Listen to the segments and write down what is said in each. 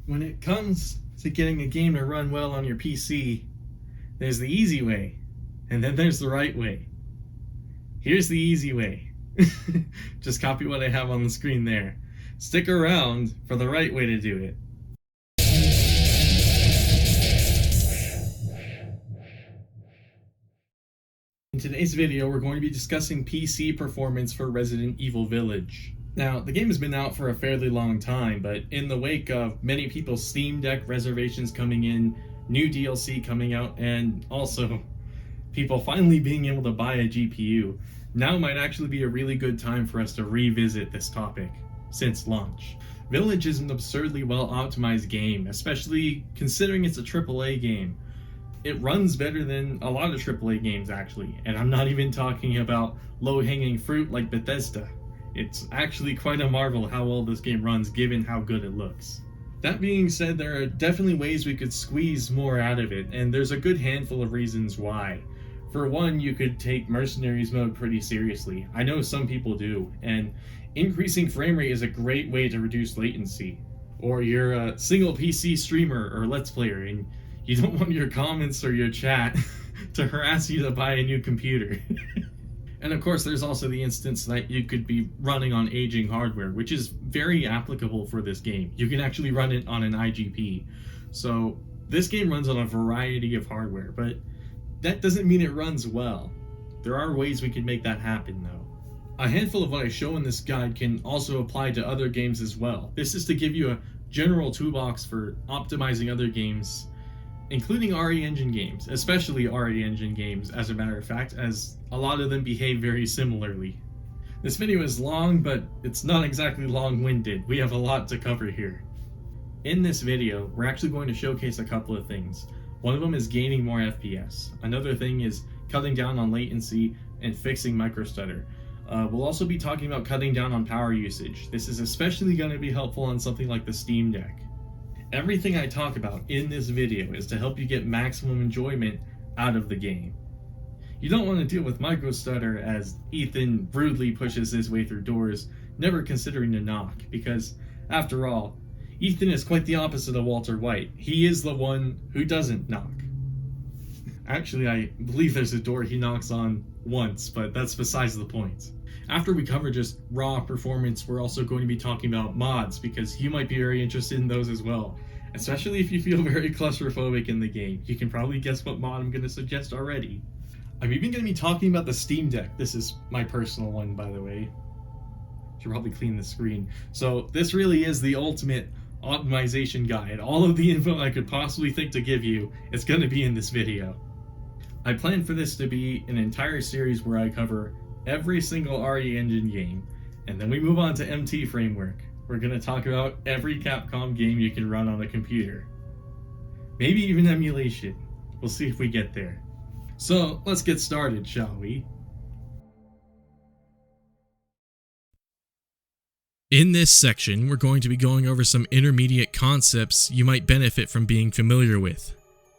When it comes to getting a game to run well on your PC, there's the easy way, and then there's the right way. Here's the easy way. Just copy what I have on the screen there. Stick around for the right way to do it. In today's video, we're going to be discussing PC performance for Resident Evil Village. Now, the game has been out for a fairly long time, but in the wake of many people's Steam Deck reservations coming in, new DLC coming out, and also people finally being able to buy a GPU, now might actually be a really good time for us to revisit this topic since launch. Village is an absurdly well optimized game, especially considering it's a AAA game. It runs better than a lot of AAA games actually, and I'm not even talking about low-hanging fruit like Bethesda. It's actually quite a marvel how well this game runs given how good it looks. That being said, there are definitely ways we could squeeze more out of it, and there's a good handful of reasons why. For one, you could take Mercenaries mode pretty seriously. I know some people do, and increasing frame rate is a great way to reduce latency. Or you're a single PC streamer or Let's Player, and you don't want your comments or your chat to harass you to buy a new computer. And of course, there's also the instance that you could be running on aging hardware, which is very applicable for this game. You can actually run it on an IGP. So this game runs on a variety of hardware, but that doesn't mean it runs well. There are ways we can make that happen though. A handful of what I show in this guide can also apply to other games as well. This is to give you a general toolbox for optimizing other games, including RE Engine games, especially RE Engine games, as a matter of fact, as a lot of them behave very similarly. This video is long, but it's not exactly long-winded. We have a lot to cover here. In this video, we're actually going to showcase a couple of things. One of them is gaining more FPS. Another thing is cutting down on latency and fixing microstutter. We'll also be talking about cutting down on power usage. This is especially going to be helpful on something like the Steam Deck. Everything I talk about in this video is to help you get maximum enjoyment out of the game. You don't want to deal with microstutter as Ethan rudely pushes his way through doors, never considering to knock, because, after all, Ethan is quite the opposite of Walter White. He is the one who doesn't knock. Actually, I believe there's a door he knocks on once, but that's besides the point. After we cover just raw performance, we're also going to be talking about mods, because you might be very interested in those as well, especially if you feel very claustrophobic in the game. You can probably guess what mod I'm going to suggest already. I'm even going to be talking about the Steam Deck. This is my personal one, by the way. Should probably clean the screen. So this really is the ultimate optimization guide. All of the info I could possibly think to give you is going to be in this video. I plan for this to be an entire series where I cover every single RE Engine game, and then we move on to MT Framework. We're going to talk about every Capcom game you can run on a computer. Maybe even emulation. We'll see if we get there. So let's get started, shall we? In this section, we're going to be going over some intermediate concepts you might benefit from being familiar with.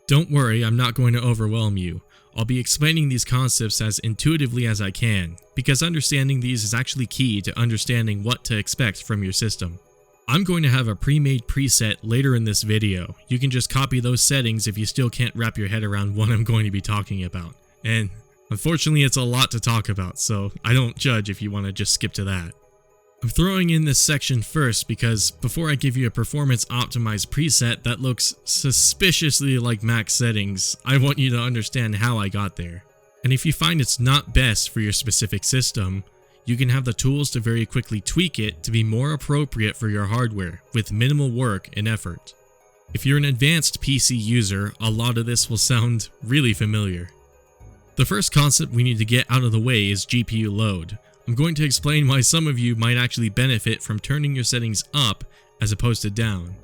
Don't worry, I'm not going to overwhelm you. I'll be explaining these concepts as intuitively as I can, because understanding these is actually key to understanding what to expect from your system. I'm going to have a pre-made preset later in this video. You can just copy those settings if you still can't wrap your head around what I'm going to be talking about. And unfortunately, it's a lot to talk about, so I don't judge if you want to just skip to that. I'm throwing in this section first because before I give you a performance optimized preset that looks suspiciously like max settings, I want you to understand how I got there. And if you find it's not best for your specific system, you can have the tools to very quickly tweak it to be more appropriate for your hardware with minimal work and effort. If you're an advanced PC user, a lot of this will sound really familiar. The first concept we need to get out of the way is GPU load. I'm going to explain why some of you might actually benefit from turning your settings up as opposed to down.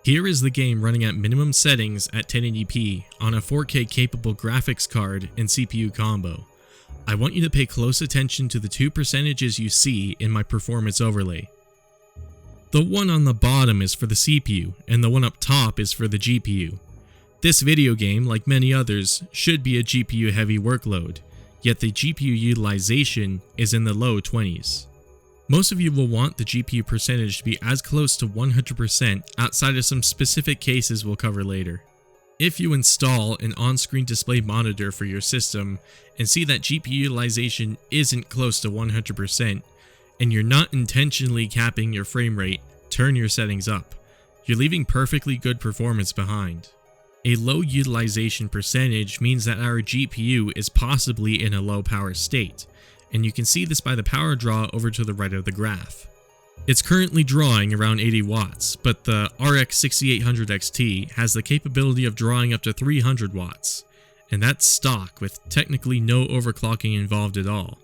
Here is the game running at minimum settings at 1080p on a 4K capable graphics card and CPU combo. I want you to pay close attention to the two percentages you see in my performance overlay. The one on the bottom is for the CPU, and the one up top is for the GPU. This video game, like many others, should be a GPU heavy workload, yet the GPU utilization is in the low 20s. Most of you will want the GPU percentage to be as close to 100% outside of some specific cases we'll cover later. If you install an on-screen display monitor for your system and see that GPU utilization isn't close to 100%, and you're not intentionally capping your frame rate, turn your settings up. You're leaving perfectly good performance behind. A low utilization percentage means that our GPU is possibly in a low power state, and you can see this by the power draw over to the right of the graph. It's currently drawing around 80 watts, but the RX 6800 XT has the capability of drawing up to 300 watts, and that's stock with technically no overclocking involved at all.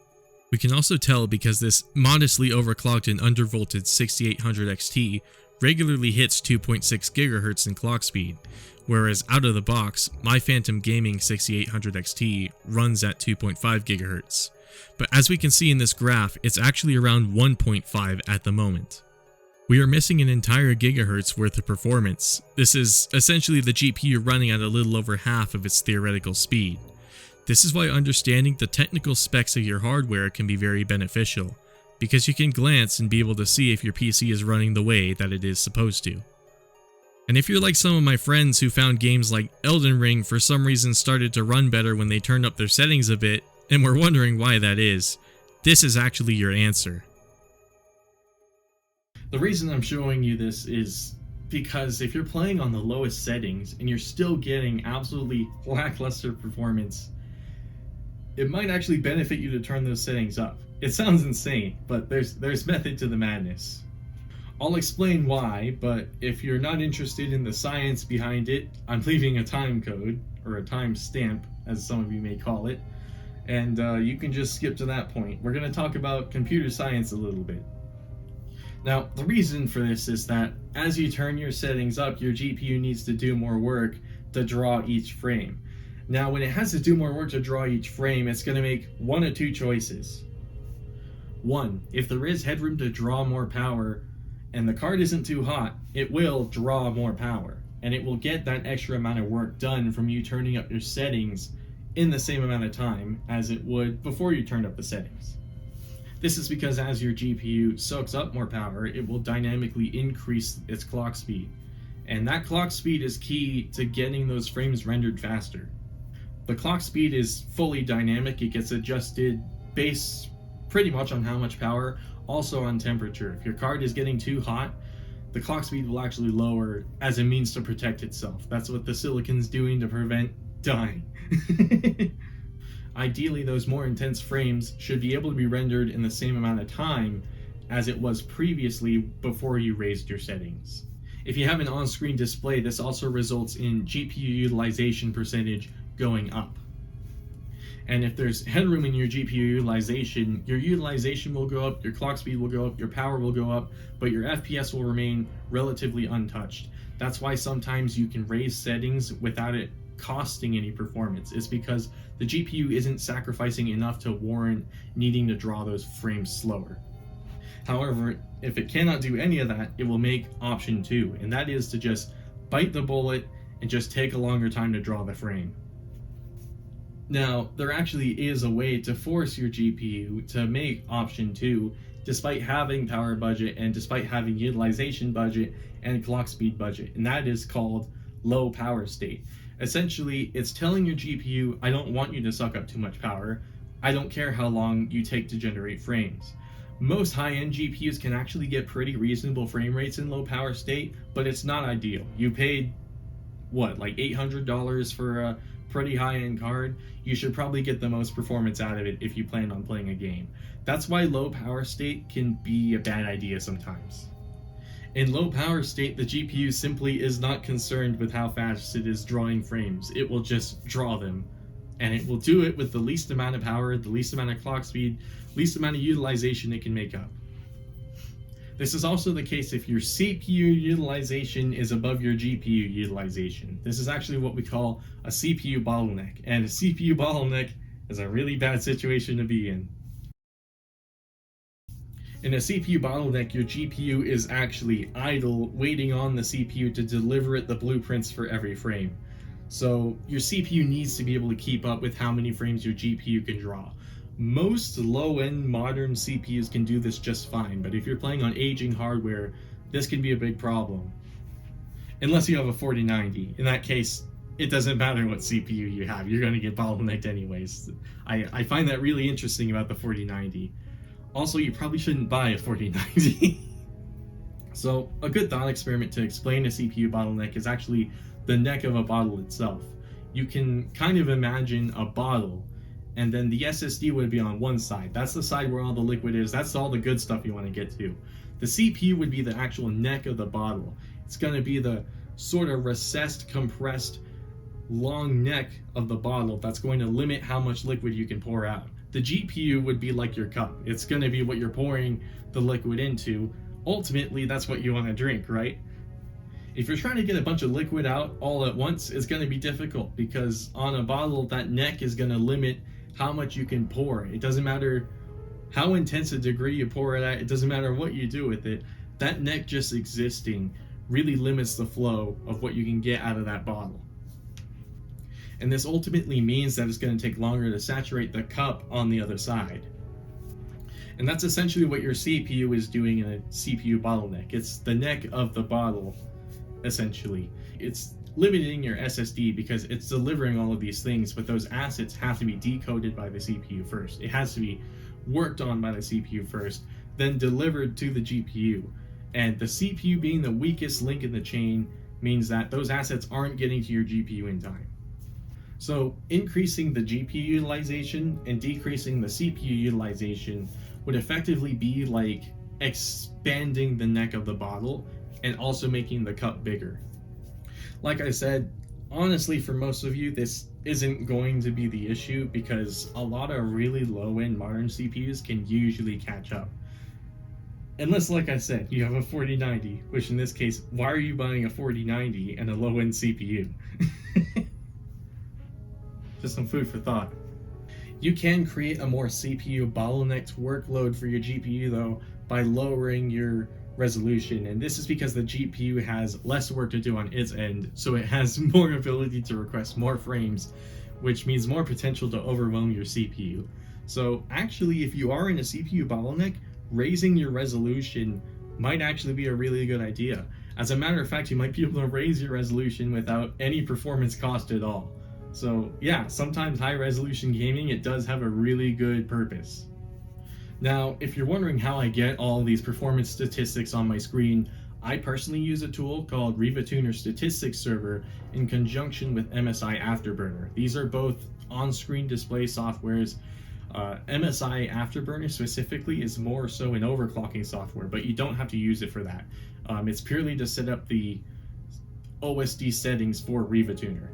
We can also tell because this modestly overclocked and undervolted 6800 XT regularly hits 2.6 GHz in clock speed, whereas out of the box, my Phantom Gaming 6800 XT runs at 2.5 GHz. But as we can see in this graph, it's actually around 1.5 at the moment. We are missing an entire gigahertz worth of performance. This is essentially the GPU running at a little over half of its theoretical speed. This is why understanding the technical specs of your hardware can be very beneficial, because you can glance and be able to see if your PC is running the way that it is supposed to. And if you're like some of my friends who found games like Elden Ring for some reason started to run better when they turned up their settings a bit, and we're wondering why that is, this is actually your answer. The reason I'm showing you this is because if you're playing on the lowest settings and you're still getting absolutely lackluster performance, it might actually benefit you to turn those settings up. It sounds insane, but there's method to the madness. I'll explain why, but if you're not interested in the science behind it, I'm leaving a time code, or a time stamp, as some of you may call it, and you can just skip to that point. We're going to talk about computer science a little bit. Now, the reason for this is that as you turn your settings up, your GPU needs to do more work to draw each frame. Now, when it has to do more work to draw each frame, it's going to make one of two choices. One, if there is headroom to draw more power and the card isn't too hot, it will draw more power, and it will get that extra amount of work done from you turning up your settings in the same amount of time as it would before you turned up the settings. This is because as your GPU soaks up more power, it will dynamically increase its clock speed, and that clock speed is key to getting those frames rendered faster. The clock speed is fully dynamic. It gets adjusted based pretty much on how much power, also on temperature. If your card is getting too hot, the clock speed will actually lower as a means to protect itself. That's what the silicon's doing to prevent dying. Ideally, those more intense frames should be able to be rendered in the same amount of time as it was previously before you raised your settings. If you have an on-screen display, this also results in GPU utilization percentage going up. And if there's headroom in your GPU your utilization will go up, your clock speed will go up, your power will go up, but your FPS will remain relatively untouched. That's why sometimes you can raise settings without it costing any performance. It's because the GPU isn't sacrificing enough to warrant needing to draw those frames slower. However, if it cannot do any of that, it will make option 2, and that is to just bite the bullet and just take a longer time to draw the frame. Now, there actually is a way to force your GPU to make option 2 despite having power budget and despite having utilization budget and clock speed budget, and that is called low power state. Essentially, it's telling your GPU, I don't want you to suck up too much power. I don't care how long you take to generate frames. Most high-end GPUs can actually get pretty reasonable frame rates in low power state, but it's not ideal. You paid, what, like $800 for a pretty high-end card? You should probably get the most performance out of it if you plan on playing a game. That's why low power state can be a bad idea sometimes. In low power state, the GPU simply is not concerned with how fast it is drawing frames. It will just draw them. And it will do it with the least amount of power, the least amount of clock speed, least amount of utilization it can make up. This is also the case if your CPU utilization is above your GPU utilization. This is actually what we call a CPU bottleneck. And a CPU bottleneck is a really bad situation to be in. In a CPU bottleneck, your GPU is actually idle, waiting on the CPU to deliver it the blueprints for every frame. So your CPU needs to be able to keep up with how many frames your GPU can draw. Most low-end modern CPUs can do this just fine, but if you're playing on aging hardware, this can be a big problem. Unless you have a 4090. In that case, it doesn't matter what CPU you have, you're going to get bottlenecked anyways. I find that really interesting about the 4090. Also, you probably shouldn't buy a 4090. So, a good thought experiment to explain a CPU bottleneck is actually the neck of a bottle itself. You can kind of imagine a bottle, and then the SSD would be on one side. That's the side where all the liquid is. That's all the good stuff you want to get to. The CPU would be the actual neck of the bottle. It's going to be the sort of recessed, compressed, long neck of the bottle that's going to limit how much liquid you can pour out. The GPU would be like your cup. It's going to be what you're pouring the liquid into. Ultimately, that's what you want to drink, right? If you're trying to get a bunch of liquid out all at once, it's going to be difficult because on a bottle, that neck is going to limit how much you can pour. It doesn't matter how intense a degree you pour it at, it doesn't matter what you do with it. That neck just existing really limits the flow of what you can get out of that bottle. And this ultimately means that it's going to take longer to saturate the cup on the other side. And that's essentially what your CPU is doing in a CPU bottleneck. It's the neck of the bottle, essentially. It's limiting your SSD because it's delivering all of these things, but those assets have to be decoded by the CPU first. It has to be worked on by the CPU first, then delivered to the GPU. And the CPU being the weakest link in the chain means that those assets aren't getting to your GPU in time. So increasing the GPU utilization and decreasing the CPU utilization would effectively be like expanding the neck of the bottle and also making the cup bigger. Like I said, honestly, for most of you, this isn't going to be the issue because a lot of really low-end modern CPUs can usually catch up. Unless, like I said, you have a 4090, which in this case, why are you buying a 4090 and a low-end CPU? Just some food for thought. You can create a more CPU bottlenecked workload for your GPU though by lowering your resolution, and this is because the GPU has less work to do on its end, so it has more ability to request more frames, which means more potential to overwhelm your CPU. So actually, if you are in a CPU bottleneck, raising your resolution might actually be a really good idea. As a matter of fact, you might be able to raise your resolution without any performance cost at all. So yeah, sometimes high resolution gaming, it does have a really good purpose. Now, if you're wondering how I get all these performance statistics on my screen, I personally use a tool called RivaTuner Statistics Server in conjunction with MSI Afterburner. These are both on-screen display softwares. MSI Afterburner specifically is more so an overclocking software, but you don't have to use it for that. It's purely to set up the OSD settings for RivaTuner.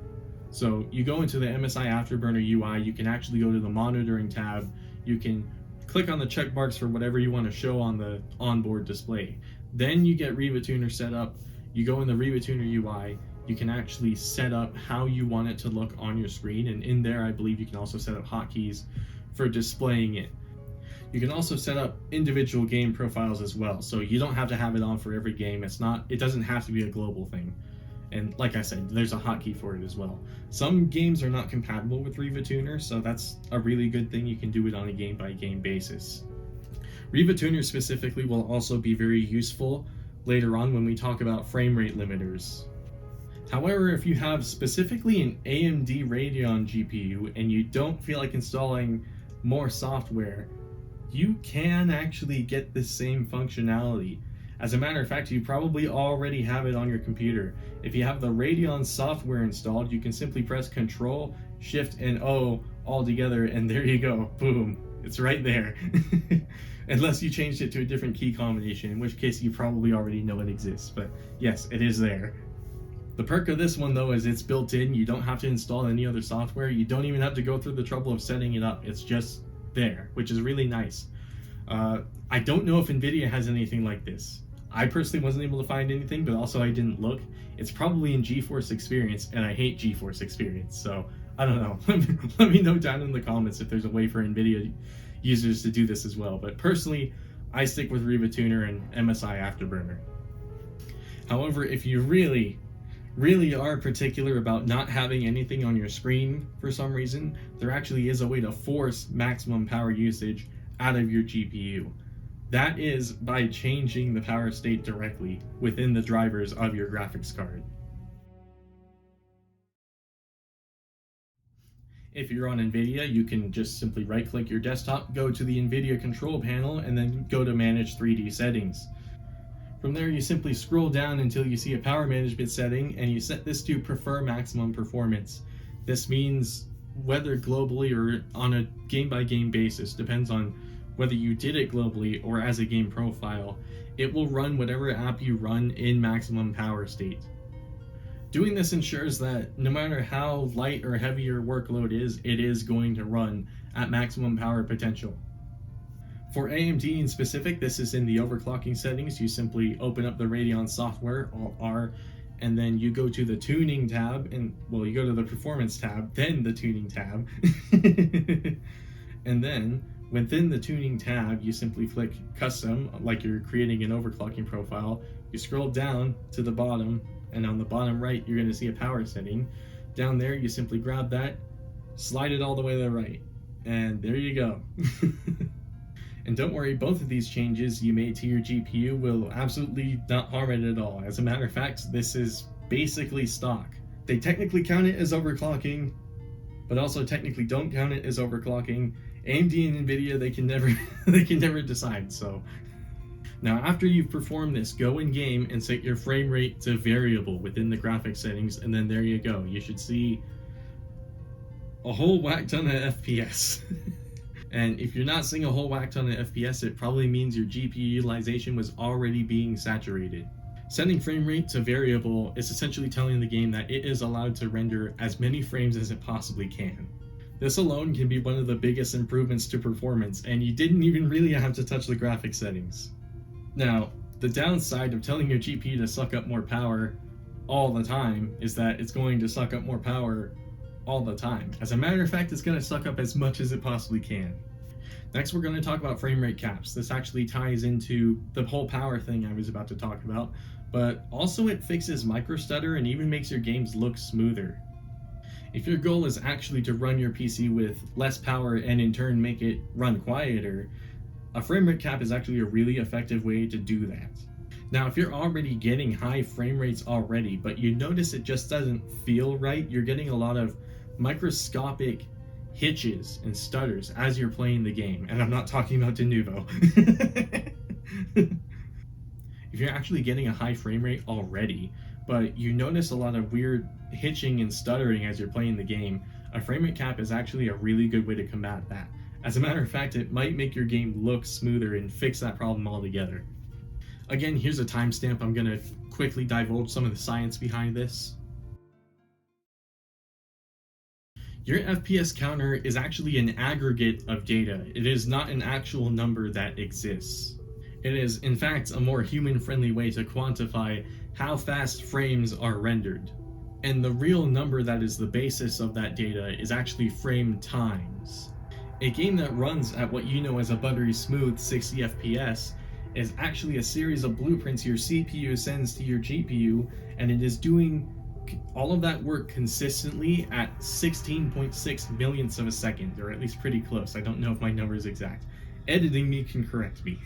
So you go into the MSI Afterburner UI, you can actually go to the monitoring tab, you can click on the check marks for whatever you want to show on the onboard display. Then you get RivaTuner set up, you go in the RivaTuner UI, you can actually set up how you want it to look on your screen, and in there I believe you can also set up hotkeys for displaying it. You can also set up individual game profiles as well, so you don't have to have it on for every game. It doesn't have to be a global thing. And like I said, there's a hotkey for it as well. Some games are not compatible with RivaTuner, so that's a really good thing. You can do it on a game-by-game basis. RivaTuner specifically will also be very useful later on when we talk about frame rate limiters. However, if you have specifically an AMD Radeon GPU and you don't feel like installing more software, you can actually get the same functionality. As a matter of fact, you probably already have it on your computer. If you have the Radeon software installed, you can simply press Control, Shift, and O all together, and there you go. Boom. It's right there. Unless you changed it to a different key combination, in which case you probably already know it exists. But yes, it is there. The perk of this one, though, is it's built in. You don't have to install any other software. You don't even have to go through the trouble of setting it up. It's just there, which is really nice. I don't know if NVIDIA has anything like this. I personally wasn't able to find anything, but also I didn't look. It's probably in GeForce Experience, and I hate GeForce Experience, so I don't know. Let me know down in the comments if there's a way for NVIDIA users to do this as well. But personally, I stick with RivaTuner and MSI Afterburner. However, if you really really are particular about not having anything on your screen for some reason, there actually is a way to force maximum power usage out of your GPU. That is by changing the power state directly within the drivers of your graphics card. If you're on NVIDIA, you can just simply right-click your desktop, go to the NVIDIA control panel, and then go to Manage 3D Settings. From there, you simply scroll down until you see a power management setting, and you set this to Prefer Maximum Performance. This means whether globally or on a game-by-game basis, depends on whether you did it globally or as a game profile, it will run whatever app you run in maximum power state. Doing this ensures that no matter how light or heavy your workload is, it is going to run at maximum power potential. For AMD in specific, this is in the overclocking settings. You simply open up the Radeon software, Alt-R, and then you go to the tuning tab, and well, you go to the performance tab, then the tuning tab. And then within the tuning tab, you simply click custom, like you're creating an overclocking profile. You scroll down to the bottom, and on the bottom right, you're going to see a power setting. Down there, you simply grab that, slide it all the way to the right, and there you go. And don't worry, both of these changes you made to your GPU will absolutely not harm it at all. As a matter of fact, this is basically stock. They technically count it as overclocking, but also technically don't count it as overclocking. AMD and NVIDIA, they can never decide. So now after you've performed this, go in game and set your frame rate to variable within the graphics settings, and then there you go. You should see a whole whack ton of FPS. And if you're not seeing a whole whack ton of FPS, it probably means your GPU utilization was already being saturated. Setting frame rate to variable is essentially telling the game that it is allowed to render as many frames as it possibly can. This alone can be one of the biggest improvements to performance, and you didn't even really have to touch the graphics settings. Now, the downside of telling your GPU to suck up more power all the time is that it's going to suck up more power all the time. As a matter of fact, it's going to suck up as much as it possibly can. Next, we're going to talk about frame rate caps. This actually ties into the whole power thing I was about to talk about, but also it fixes microstutter and even makes your games look smoother. If your goal is actually to run your PC with less power and in turn make it run quieter, a frame rate cap is actually a really effective way to do that. Now, if you're already getting high frame rates already, but you notice it just doesn't feel right, you're getting a lot of microscopic hitches and stutters as you're playing the game, and I'm not talking about Denuvo. If you're actually getting a high frame rate already, but you notice a lot of weird hitching and stuttering as you're playing the game, a frame rate cap is actually a really good way to combat that. As a matter of fact, it might make your game look smoother and fix that problem altogether. Again, here's a timestamp. I'm going to quickly divulge some of the science behind this. Your FPS counter is actually an aggregate of data. It is not an actual number that exists. It is, in fact, a more human-friendly way to quantify how fast frames are rendered. And the real number that is the basis of that data is actually frame times. A game that runs at what you know as a buttery smooth 60 FPS is actually a series of blueprints your CPU sends to your GPU, and it is doing all of that work consistently at 16.6 millionths of a second, or at least pretty close. I don't know if my number is exact. Editing me can correct me.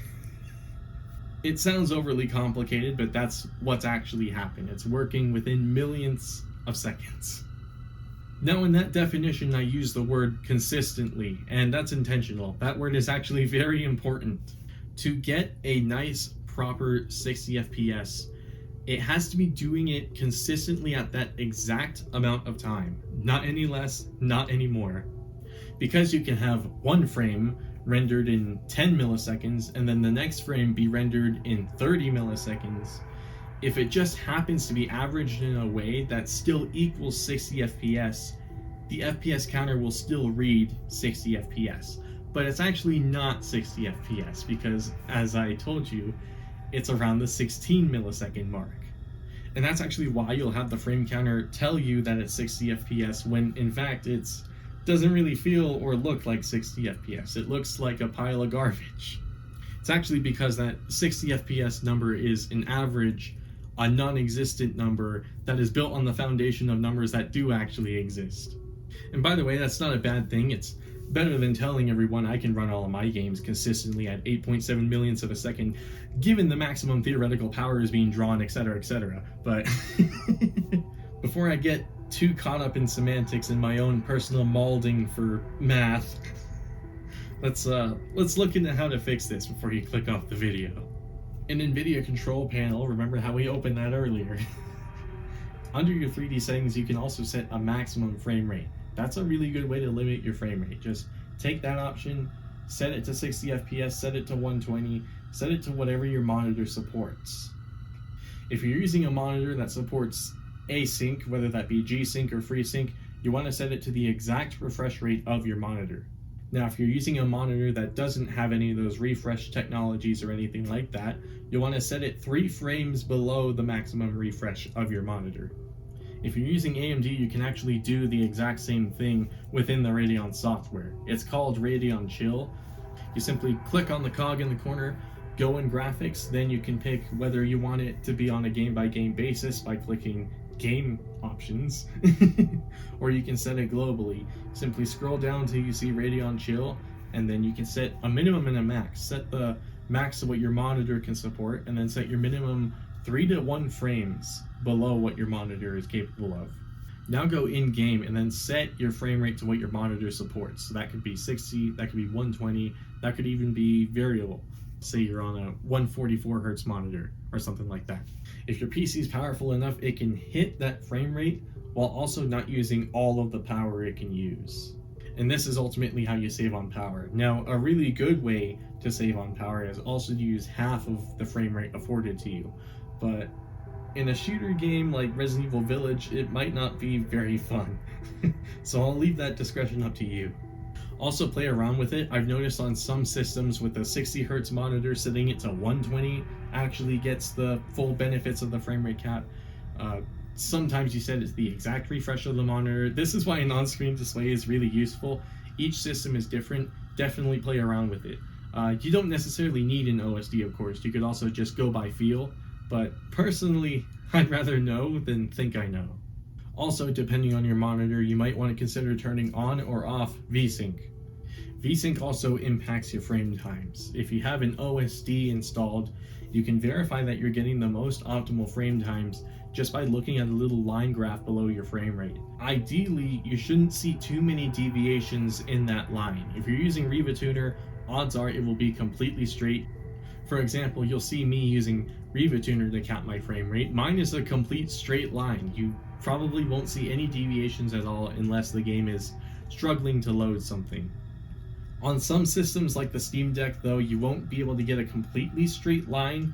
It sounds overly complicated, but that's what's actually happened. It's working within millionths of seconds. Now, in that definition, I use the word consistently, and that's intentional. That word is actually very important. To get a nice, proper 60 FPS, it has to be doing it consistently at that exact amount of time. Not any less, not any more. Because you can have one frame rendered in 10 milliseconds and then the next frame be rendered in 30 milliseconds, if it just happens to be averaged in a way that still equals 60 FPS, the FPS counter will still read 60 FPS. But it's actually not 60 FPS because, as I told you, it's around the 16 millisecond mark. And that's actually why you'll have the frame counter tell you that it's 60 FPS when in fact it doesn't really feel or look like 60 FPS. It looks like a pile of garbage. It's actually because that 60 FPS number is an average a non-existent number that is built on the foundation of numbers that do actually exist. And by the way, that's not a bad thing. It's better than telling everyone I can run all of my games consistently at 8.7 millionths of a second, given the maximum theoretical power is being drawn, etc., etc. But before I get too caught up in semantics and my own personal molding for math, let's look into how to fix this before you click off the video. In NVIDIA control panel, remember how we opened that earlier? Under your 3D settings, you can also set a maximum frame rate. That's a really good way to limit your frame rate. Just take that option, set it to 60 FPS, set it to 120, set it to whatever your monitor supports. If you're using a monitor that supports async, whether that be G-Sync or FreeSync, you want to set it to the exact refresh rate of your monitor. Now, if you're using a monitor that doesn't have any of those refresh technologies or anything like that, you'll want to set it 3 frames below the maximum refresh of your monitor. If you're using AMD, you can actually do the exact same thing within the Radeon software. It's called Radeon Chill. You simply click on the cog in the corner, go in graphics, then you can pick whether you want it to be on a game-by-game basis by clicking game options, or you can set it globally. Simply scroll down until you see Radeon Chill, and then you can set a minimum and a max. Set the max to what your monitor can support, and then set your minimum 3 to 1 frames below what your monitor is capable of. Now go in game and then set your frame rate to what your monitor supports. So that could be 60, that could be 120, that could even be variable. Say you're on a 144 hertz monitor or something like that. If your PC is powerful enough, it can hit that frame rate while also not using all of the power it can use. And this is ultimately how you save on power. Now, a really good way to save on power is also to use half of the frame rate afforded to you. But in a shooter game like Resident Evil Village, it might not be very fun. So I'll leave that discretion up to you. Also play around with it. I've noticed on some systems with a 60 Hz monitor, setting it to 120 actually gets the full benefits of the frame rate cap. Sometimes you set it to the exact refresh of the monitor. This is why an on-screen display is really useful. Each system is different. Definitely play around with it. You don't necessarily need an OSD, of course. You could also just go by feel. But personally, I'd rather know than think I know. Also, depending on your monitor, you might want to consider turning on or off VSync. VSync also impacts your frame times. If you have an OSD installed, you can verify that you're getting the most optimal frame times just by looking at a little line graph below your frame rate. Ideally, you shouldn't see too many deviations in that line. If you're using RivaTuner, odds are it will be completely straight. For example, you'll see me using RivaTuner to cap my frame rate. Mine is a complete straight line. You probably won't see any deviations at all unless the game is struggling to load something. On some systems like the Steam Deck though, you won't be able to get a completely straight line,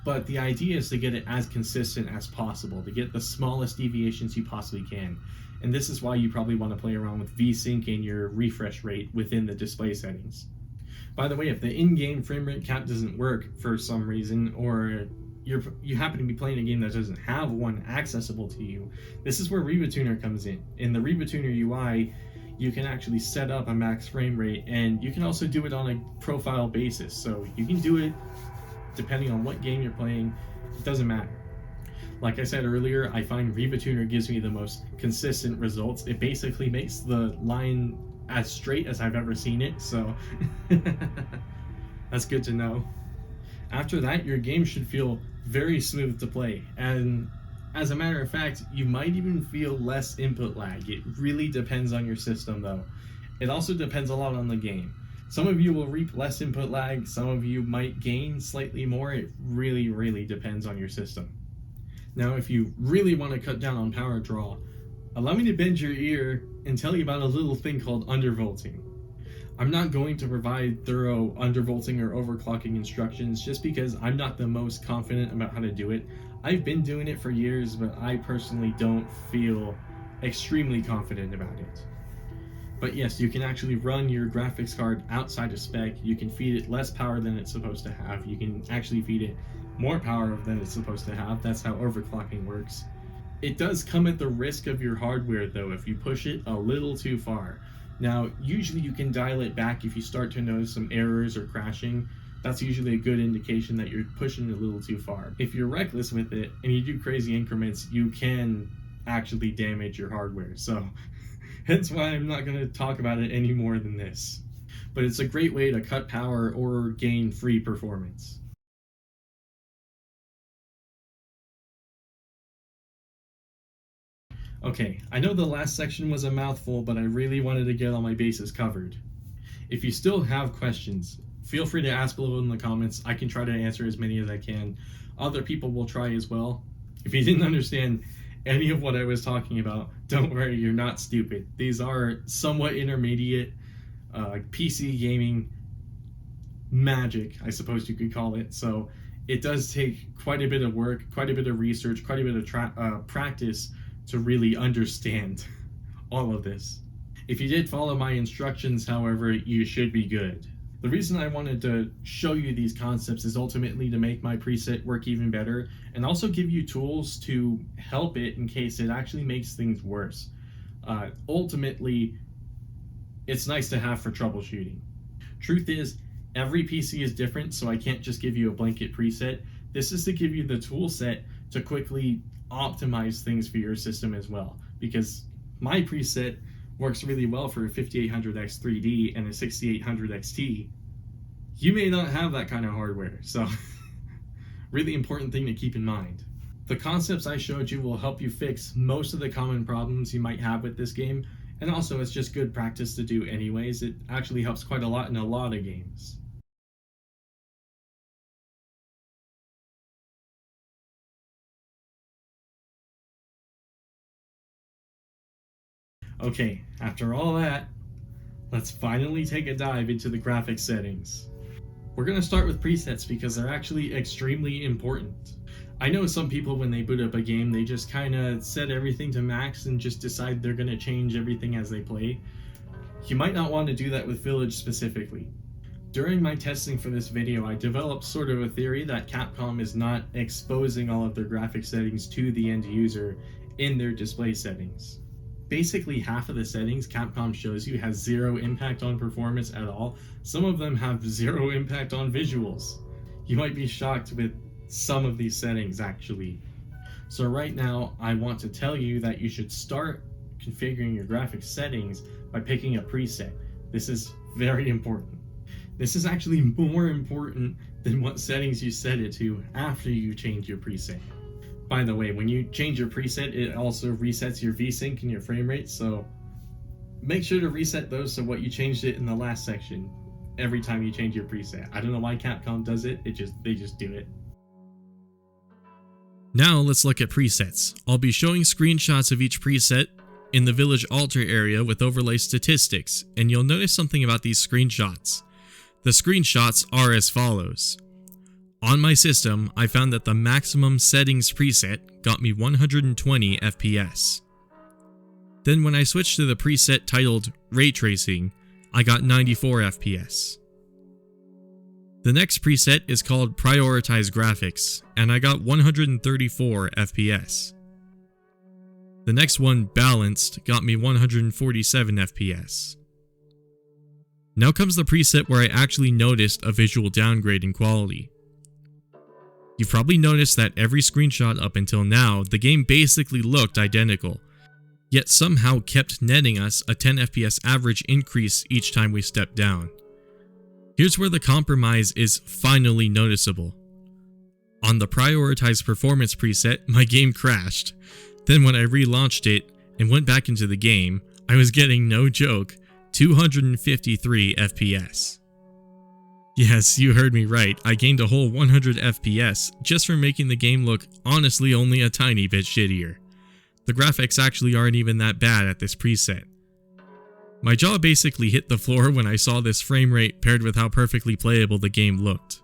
but the idea is to get it as consistent as possible, to get the smallest deviations you possibly can. And this is why you probably want to play around with VSync and your refresh rate within the display settings. By the way, if the in-game frame rate cap doesn't work for some reason, or you happen to be playing a game that doesn't have one accessible to you, this is where RivaTuner comes in. In the RivaTuner UI, you can actually set up a max frame rate, and you can also do it on a profile basis. So you can do it depending on what game you're playing. It doesn't matter. Like I said earlier, I find RivaTuner gives me the most consistent results. It basically makes the line as straight as I've ever seen it, so that's good to know. After that, your game should feel very smooth to play, and as a matter of fact, you might even feel less input lag. It really depends on your system though. It also depends a lot on the game. Some of you will reap less input lag, some of you might gain slightly more. It really depends on your system. Now, if you really want to cut down on power draw, allow me to bend your ear and tell you about a little thing called undervolting. I'm not going to provide thorough undervolting or overclocking instructions just because I'm not the most confident about how to do it. I've been doing it for years, but I personally don't feel extremely confident about it. But yes, you can actually run your graphics card outside of spec. You can feed it less power than it's supposed to have. You can actually feed it more power than it's supposed to have. That's how overclocking works. It does come at the risk of your hardware though if you push it a little too far. Now, usually you can dial it back if you start to notice some errors or crashing, That's usually a good indication that you're pushing it a little too far. If you're reckless with it and you do crazy increments, you can actually damage your hardware. So hence why I'm not going to talk about it any more than this. But it's a great way to cut power or gain free performance. Okay, I know the last section was a mouthful, but I really wanted to get all my bases covered. If you still have questions, feel free to ask below in the comments. I can try to answer as many as I can. Other people will try as well. If you didn't understand any of what I was talking about, don't worry, you're not stupid. These are somewhat intermediate PC gaming magic, I suppose you could call it. So it does take quite a bit of work, quite a bit of research, quite a bit of practice to really understand all of this. If you did follow my instructions, however, you should be good. The reason I wanted to show you these concepts is ultimately to make my preset work even better and also give you tools to help it in case it actually makes things worse. Ultimately, it's nice to have for troubleshooting. Truth is, every PC is different, so I can't just give you a blanket preset. This is to give you the tool set to quickly optimize things for your system as well, because my preset works really well for a 5800X 3D and a 6800 XT. You may not have that kind of hardware, so really important thing to keep in mind. The concepts I showed you will help you fix most of the common problems you might have with this game, and also it's just good practice to do anyways. It actually helps quite a lot in a lot of games. Okay, after all that, let's finally take a dive into the graphics settings. We're going to start with presets because they're actually extremely important. I know some people, when they boot up a game, they just kind of set everything to max and just decide they're going to change everything as they play. You might not want to do that with Village specifically. During my testing for this video, I developed sort of a theory that Capcom is not exposing all of their graphics settings to the end user in their display settings. Basically, half of the settings Capcom shows you has zero impact on performance at all. Some of them have zero impact on visuals. You might be shocked with some of these settings, actually. So right now, I want to tell you that you should start configuring your graphics settings by picking a preset. This is very important. This is actually more important than what settings you set it to after you change your preset. By the way, when you change your preset, it also resets your VSync and your frame rate, so make sure to reset those so what you changed it in the last section every time you change your preset. I don't know why Capcom does it, they just do it. Now let's look at presets. I'll be showing screenshots of each preset in the Village Alter area with overlay statistics, and you'll notice something about these screenshots. The screenshots are as follows. On my system, I found that the maximum settings preset got me 120 FPS. Then when I switched to the preset titled Ray Tracing, I got 94 FPS. The next preset is called Prioritize Graphics, and I got 134 FPS. The next one, Balanced, got me 147 FPS. Now comes the preset where I actually noticed a visual downgrade in quality. You've probably noticed that every screenshot up until now, the game basically looked identical, yet somehow kept netting us a 10 FPS average increase each time we stepped down. Here's where the compromise is finally noticeable. On the Prioritize Performance preset, my game crashed. Then when I relaunched it and went back into the game, I was getting, no joke, 253 FPS. Yes, you heard me right, I gained a whole 100 FPS just from making the game look honestly only a tiny bit shittier. The graphics actually aren't even that bad at this preset. My jaw basically hit the floor when I saw this frame rate paired with how perfectly playable the game looked.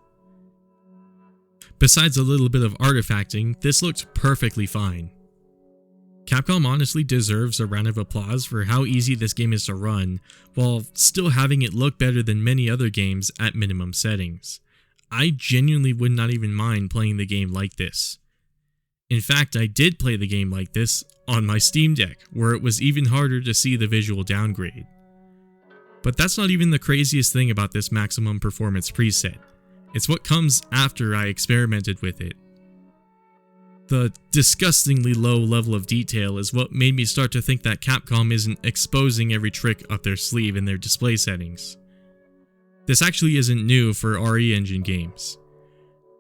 Besides a little bit of artifacting, this looked perfectly fine. Capcom honestly deserves a round of applause for how easy this game is to run, while still having it look better than many other games at minimum settings. I genuinely would not even mind playing the game like this. In fact, I did play the game like this on my Steam Deck, where it was even harder to see the visual downgrade. But that's not even the craziest thing about this maximum performance preset. It's what comes after I experimented with it. The disgustingly low level of detail is what made me start to think that Capcom isn't exposing every trick up their sleeve in their display settings. This actually isn't new for RE Engine games.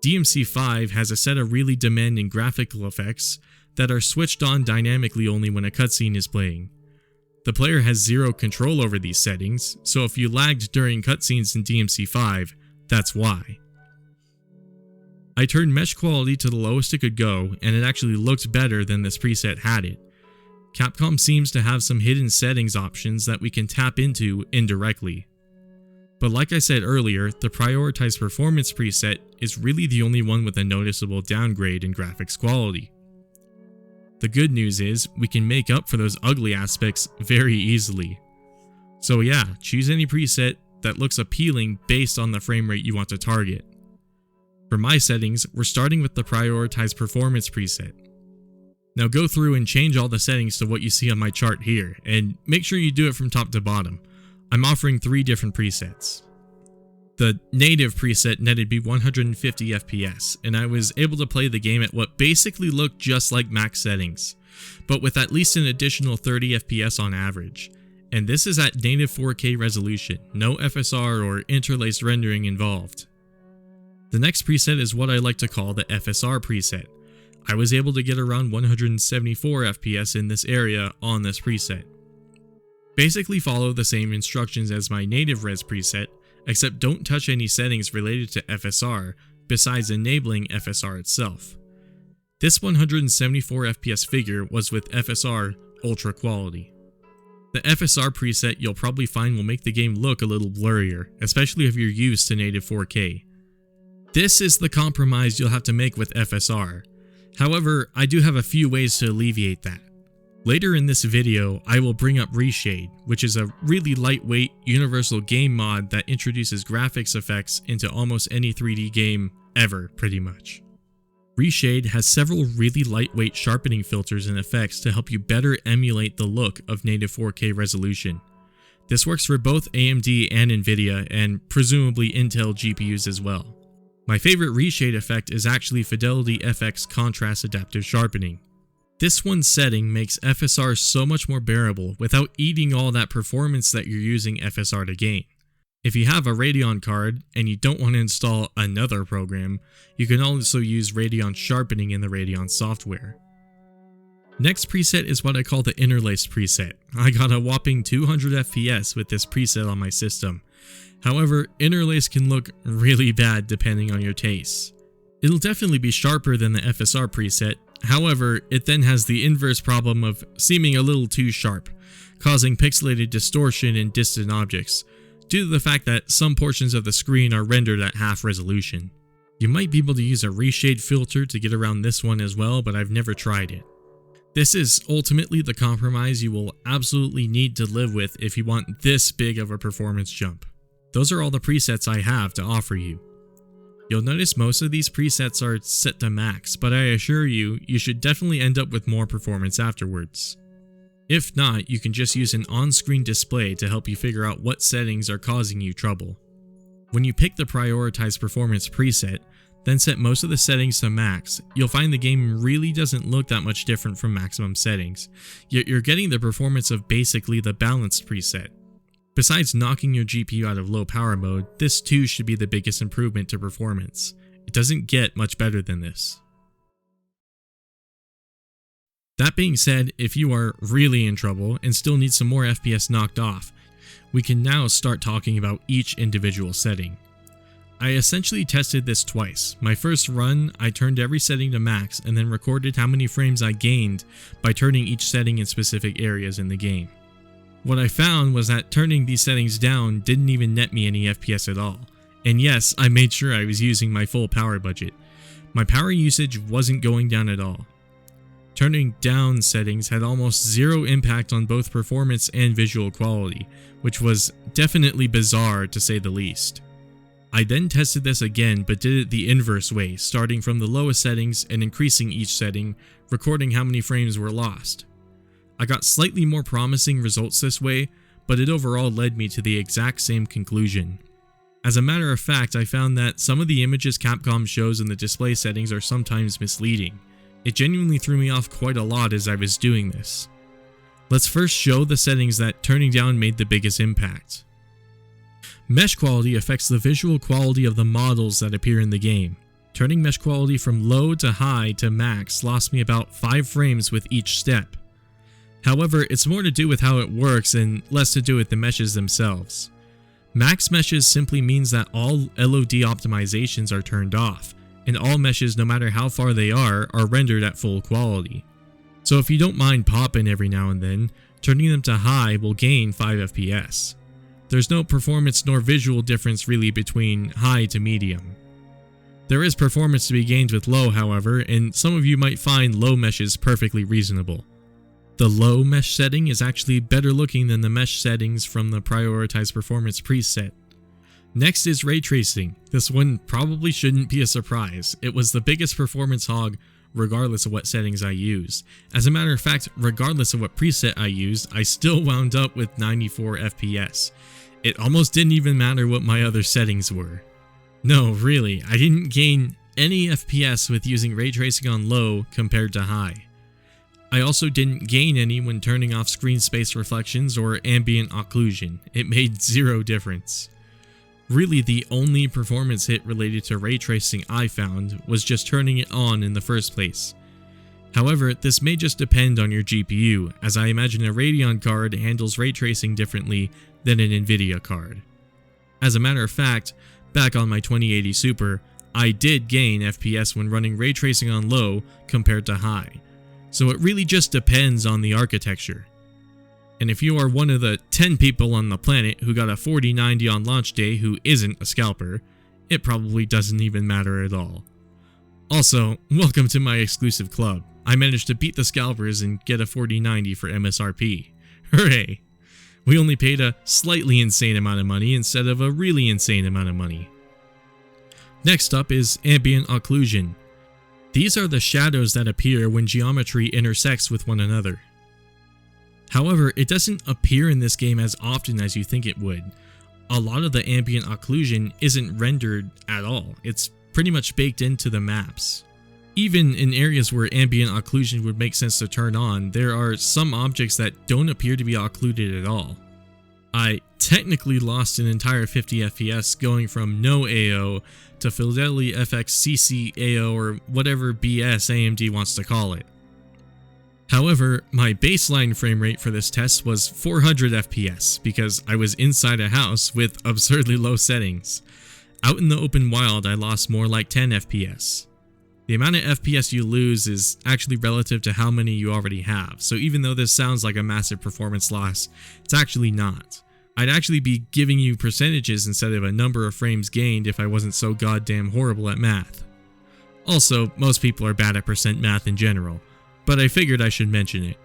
DMC5 has a set of really demanding graphical effects that are switched on dynamically only when a cutscene is playing. The player has zero control over these settings, so if you lagged during cutscenes in DMC5, that's why. I turned mesh quality to the lowest it could go, and it actually looked better than this preset had it. Capcom seems to have some hidden settings options that we can tap into indirectly. But like I said earlier, the prioritized performance preset is really the only one with a noticeable downgrade in graphics quality. The good news is, we can make up for those ugly aspects very easily. So yeah, choose any preset that looks appealing based on the frame rate you want to target. For my settings, we're starting with the prioritized performance preset. Now go through and change all the settings to what you see on my chart here, and make sure you do it from top to bottom. I'm offering 3 different presets. The native preset netted me 150 FPS, and I was able to play the game at what basically looked just like max settings, but with at least an additional 30 FPS on average. And this is at native 4K resolution, no FSR or interlaced rendering involved. The next preset is what I like to call the FSR preset. I was able to get around 174 FPS in this area on this preset. Basically follow the same instructions as my native res preset, except don't touch any settings related to FSR besides enabling FSR itself. This 174 FPS figure was with FSR Ultra Quality. The FSR preset you'll probably find will make the game look a little blurrier, especially if you're used to native 4K. This is the compromise you'll have to make with FSR. However, I do have a few ways to alleviate that. Later in this video, I will bring up Reshade, which is a really lightweight, universal game mod that introduces graphics effects into almost any 3D game ever, pretty much. Reshade has several really lightweight sharpening filters and effects to help you better emulate the look of native 4K resolution. This works for both AMD and Nvidia, and presumably Intel GPUs as well. My favorite reshade effect is actually Fidelity FX Contrast Adaptive Sharpening. This one setting makes FSR so much more bearable without eating all that performance that you're using FSR to gain. If you have a Radeon card and you don't want to install another program, you can also use Radeon Sharpening in the Radeon software. Next preset is what I call the Interlaced preset. I got a whopping 200 FPS with this preset on my system. However, interlace can look really bad depending on your tastes. It'll definitely be sharper than the FSR preset, however, it then has the inverse problem of seeming a little too sharp, causing pixelated distortion in distant objects, due to the fact that some portions of the screen are rendered at half resolution. You might be able to use a reshade filter to get around this one as well, but I've never tried it. This is ultimately the compromise you will absolutely need to live with if you want this big of a performance jump. Those are all the presets I have to offer you. You'll notice most of these presets are set to max, but I assure you, you should definitely end up with more performance afterwards. If not, you can just use an on-screen display to help you figure out what settings are causing you trouble. When you pick the prioritized performance preset, then set most of the settings to max, you'll find the game really doesn't look that much different from maximum settings, yet you're getting the performance of basically the balanced preset. Besides knocking your GPU out of low power mode, this too should be the biggest improvement to performance. It doesn't get much better than this. That being said, if you are really in trouble and still need some more FPS knocked off, we can now start talking about each individual setting. I essentially tested this twice. My first run, I turned every setting to max and then recorded how many frames I gained by turning each setting in specific areas in the game. What I found was that turning these settings down didn't even net me any FPS at all. And yes, I made sure I was using my full power budget. My power usage wasn't going down at all. Turning down settings had almost zero impact on both performance and visual quality, which was definitely bizarre to say the least. I then tested this again but did it the inverse way, starting from the lowest settings and increasing each setting, recording how many frames were lost. I got slightly more promising results this way, but it overall led me to the exact same conclusion. As a matter of fact, I found that some of the images Capcom shows in the display settings are sometimes misleading. It genuinely threw me off quite a lot as I was doing this. Let's first show the settings that turning down made the biggest impact. Mesh quality affects the visual quality of the models that appear in the game. Turning mesh quality from low to high to max lost me about 5 frames with each step. However, it's more to do with how it works and less to do with the meshes themselves. Max meshes simply means that all LOD optimizations are turned off, and all meshes, no matter how far they are rendered at full quality. So if you don't mind popping every now and then, turning them to high will gain 5 FPS. There's no performance nor visual difference really between high to medium. There is performance to be gained with low, however, and some of you might find low meshes perfectly reasonable. The low mesh setting is actually better looking than the mesh settings from the Prioritize Performance preset. Next is ray tracing. This one probably shouldn't be a surprise. It was the biggest performance hog regardless of what settings I used. As a matter of fact, regardless of what preset I used, I still wound up with 94 FPS. It almost didn't even matter what my other settings were. No, really, I didn't gain any FPS with using ray tracing on low compared to high. I also didn't gain any when turning off screen space reflections or ambient occlusion. It made zero difference. Really, the only performance hit related to ray tracing I found was just turning it on in the first place. However, this may just depend on your GPU, as I imagine a Radeon card handles ray tracing differently than an Nvidia card. As a matter of fact, back on my 2080 Super, I did gain FPS when running ray tracing on low compared to high, so it really just depends on the architecture. And if you are one of the 10 people on the planet who got a 4090 on launch day who isn't a scalper, it probably doesn't even matter at all. Also, welcome to my exclusive club. I managed to beat the scalpers and get a 4090 for MSRP. Hooray! We only paid a slightly insane amount of money instead of a really insane amount of money. Next up is ambient occlusion. These are the shadows that appear when geometry intersects with one another. However, it doesn't appear in this game as often as you think it would. A lot of the ambient occlusion isn't rendered at all. It's pretty much baked into the maps. Even in areas where ambient occlusion would make sense to turn on, there are some objects that don't appear to be occluded at all. I technically lost an entire 50 FPS going from no AO to Fidelity FX CC AO or whatever BS AMD wants to call it. However, my baseline frame rate for this test was 400 FPS because I was inside a house with absurdly low settings. Out in the open wild, I lost more like 10 FPS. The amount of FPS you lose is actually relative to how many you already have, so even though this sounds like a massive performance loss, it's actually not. I'd actually be giving you percentages instead of a number of frames gained if I wasn't so goddamn horrible at math. Also, most people are bad at percent math in general, but I figured I should mention it.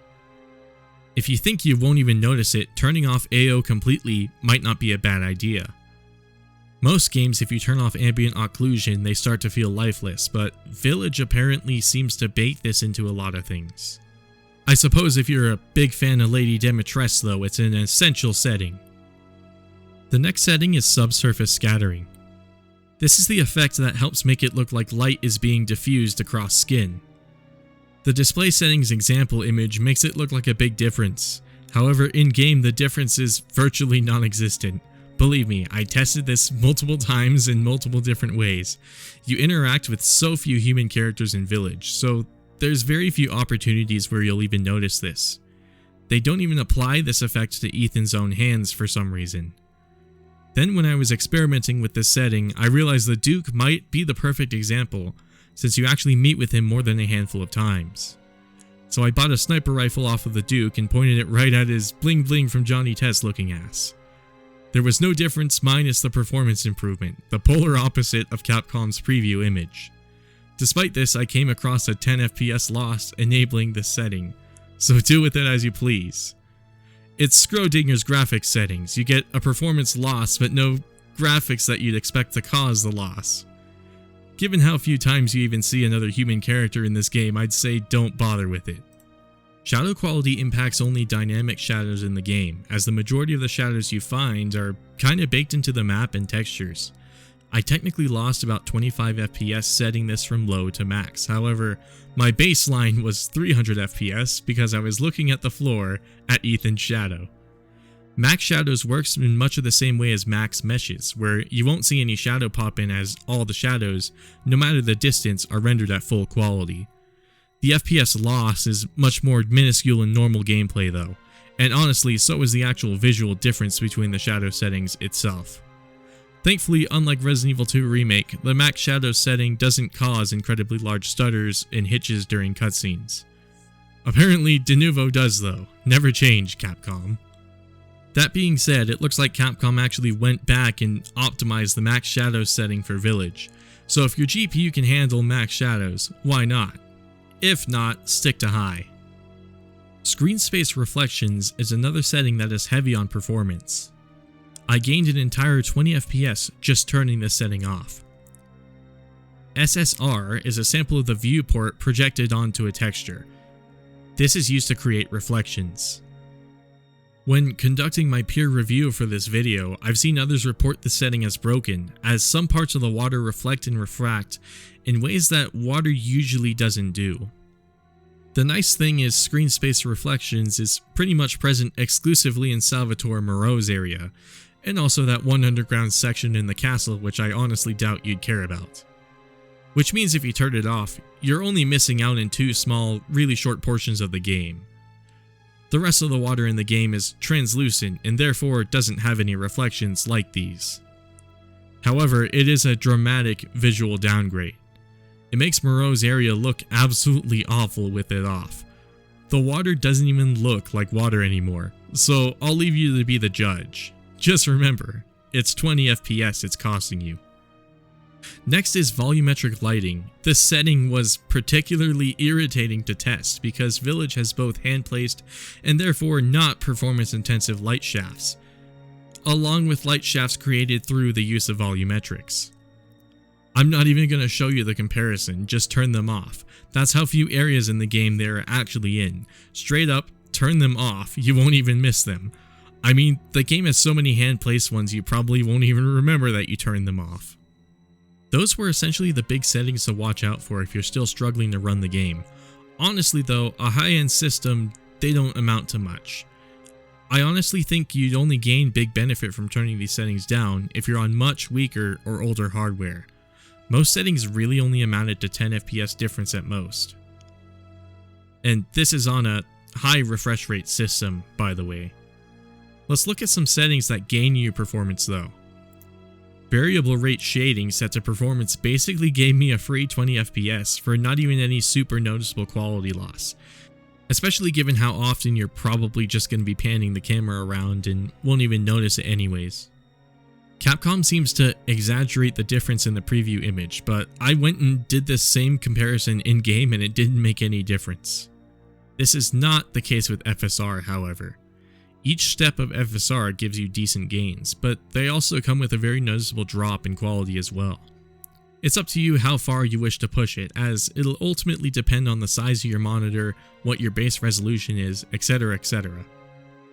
If you think you won't even notice it, turning off AO completely might not be a bad idea. Most games, if you turn off ambient occlusion, they start to feel lifeless, but Village apparently seems to bake this into a lot of things. I suppose if you're a big fan of Lady Dimitrescu though, it's an essential setting. The next setting is subsurface scattering. This is the effect that helps make it look like light is being diffused across skin. The display settings example image makes it look like a big difference. However, in-game the difference is virtually non-existent. Believe me, I tested this multiple times in multiple different ways. You interact with so few human characters in Village, so there's very few opportunities where you'll even notice this. They don't even apply this effect to Ethan's own hands for some reason. Then when I was experimenting with this setting, I realized the Duke might be the perfect example, since you actually meet with him more than a handful of times. So I bought a sniper rifle off of the Duke and pointed it right at his bling bling from Johnny Test looking ass. There was no difference minus the performance improvement, the polar opposite of Capcom's preview image. Despite this, I came across a 10 FPS loss enabling this setting, so do with it as you please. It's Scrodinger's graphics settings. You get a performance loss, but no graphics that you'd expect to cause the loss. Given how few times you even see another human character in this game, I'd say don't bother with it. Shadow quality impacts only dynamic shadows in the game, as the majority of the shadows you find are kinda baked into the map and textures. I technically lost about 25 FPS setting this from low to max, however, my baseline was 300 FPS because I was looking at the floor at Ethan's shadow. Max shadows works in much of the same way as max meshes, where you won't see any shadow pop in as all the shadows, no matter the distance, are rendered at full quality. The FPS loss is much more minuscule in normal gameplay though, and honestly so is the actual visual difference between the shadow settings itself. Thankfully, unlike Resident Evil 2 Remake, the max shadow setting doesn't cause incredibly large stutters and hitches during cutscenes. Apparently Denuvo does though. Never change, Capcom. That being said, it looks like Capcom actually went back and optimized the max shadow setting for Village, so if your GPU can handle max shadows, why not? If not, stick to high. Screen space reflections is another setting that is heavy on performance. I gained an entire 20 FPS just turning this setting off. SSR is a sample of the viewport projected onto a texture. This is used to create reflections. When conducting my peer review for this video, I've seen others report the setting as broken, as some parts of the water reflect and refract in ways that water usually doesn't do. The nice thing is screen space reflections is pretty much present exclusively in Salvatore Moreau's area, and also that one underground section in the castle which I honestly doubt you'd care about. Which means if you turn it off, you're only missing out in two small, really short portions of the game. The rest of the water in the game is translucent and therefore doesn't have any reflections like these. However, it is a dramatic visual downgrade. It makes Moreau's area look absolutely awful with it off. The water doesn't even look like water anymore, so I'll leave you to be the judge. Just remember, it's 20 FPS it's costing you. Next is volumetric lighting. This setting was particularly irritating to test because Village has both hand-placed and therefore not performance-intensive light shafts, along with light shafts created through the use of volumetrics. I'm not even going to show you the comparison, just turn them off. That's how few areas in the game they're actually in. Straight up, turn them off, you won't even miss them. I mean, the game has so many hand-placed ones you probably won't even remember that you turned them off. Those were essentially the big settings to watch out for if you're still struggling to run the game. Honestly though, a high-end system, they don't amount to much. I honestly think you'd only gain big benefit from turning these settings down if you're on much weaker or older hardware. Most settings really only amounted to 10 FPS difference at most. And this is on a high refresh rate system, by the way. Let's look at some settings that gain you performance though. Variable rate shading set to performance basically gave me a free 20 FPS for not even any super noticeable quality loss, especially given how often you're probably just going to be panning the camera around and won't even notice it anyways. Capcom seems to exaggerate the difference in the preview image, but I went and did this same comparison in-game and it didn't make any difference. This is not the case with FSR, however. Each step of FSR gives you decent gains, but they also come with a very noticeable drop in quality as well. It's up to you how far you wish to push it, as it'll ultimately depend on the size of your monitor, what your base resolution is, etc, etc.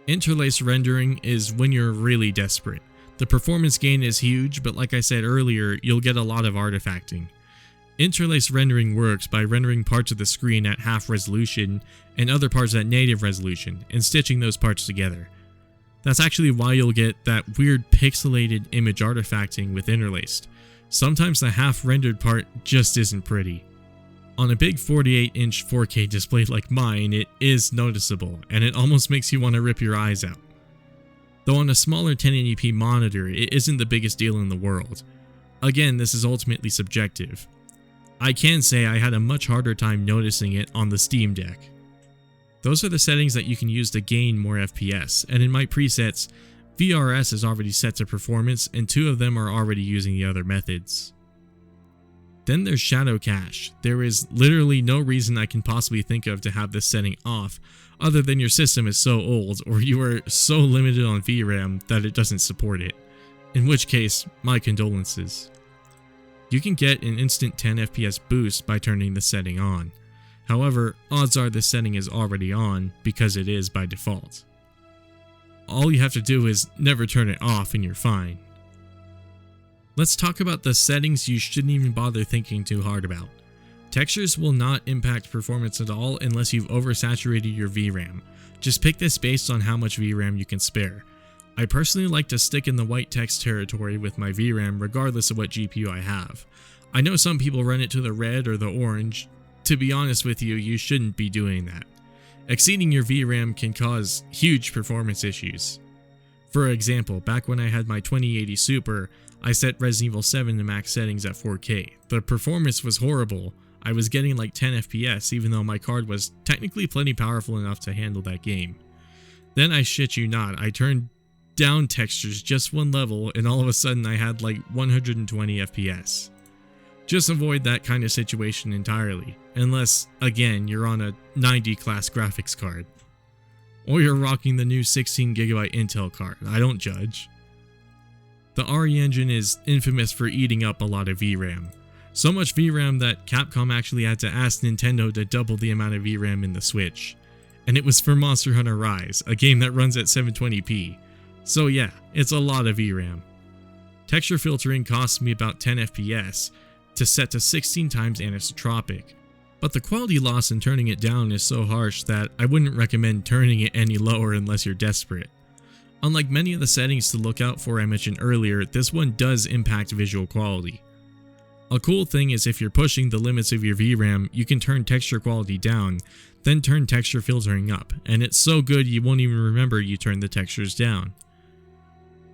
Interlace rendering is when you're really desperate. The performance gain is huge, but like I said earlier, you'll get a lot of artifacting. Interlace rendering works by rendering parts of the screen at half resolution and other parts at native resolution and stitching those parts together. That's actually why you'll get that weird pixelated image artifacting with interlaced. Sometimes the half rendered part just isn't pretty. On a big 48-inch 4K display like mine, it is noticeable and it almost makes you want to rip your eyes out. Though on a smaller 1080p monitor, it isn't the biggest deal in the world. Again, this is ultimately subjective. I can say I had a much harder time noticing it on the Steam Deck. Those are the settings that you can use to gain more FPS, and in my presets, VRS is already set to performance and 2 of them are already using the other methods. Then there's Shadow Cache. There is literally no reason I can possibly think of to have this setting off, other than your system is so old or you are so limited on VRAM that it doesn't support it. In which case, my condolences. You can get an instant 10 FPS boost by turning the setting on. However, odds are this setting is already on because it is by default. All you have to do is never turn it off and you're fine. Let's talk about the settings you shouldn't even bother thinking too hard about. Textures will not impact performance at all unless you've oversaturated your VRAM. Just pick this based on how much VRAM you can spare. I personally like to stick in the white text territory with my VRAM regardless of what GPU I have. I know some people run it to the red or the orange. To be honest with you, you shouldn't be doing that. Exceeding your VRAM can cause huge performance issues. For example, back when I had my 2080 Super, I set Resident Evil 7 to max settings at 4K. The performance was horrible. I was getting like 10 FPS even though my card was technically plenty powerful enough to handle that game. Then I shit you not, I turned down textures just one level and all of a sudden I had like 120 FPS. Just avoid that kind of situation entirely, unless, again, you're on a 90 class graphics card. Or you're rocking the new 16GB Intel card, I don't judge. The RE engine is infamous for eating up a lot of VRAM. So much VRAM that Capcom actually had to ask Nintendo to double the amount of VRAM in the Switch. And it was for Monster Hunter Rise, a game that runs at 720p. So yeah, it's a lot of VRAM. Texture filtering costs me about 10 FPS, to set to 16 times anisotropic. But the quality loss in turning it down is so harsh that I wouldn't recommend turning it any lower unless you're desperate. Unlike many of the settings to look out for I mentioned earlier, this one does impact visual quality. A cool thing is if you're pushing the limits of your VRAM, you can turn texture quality down, then turn texture filtering up, and it's so good you won't even remember you turned the textures down.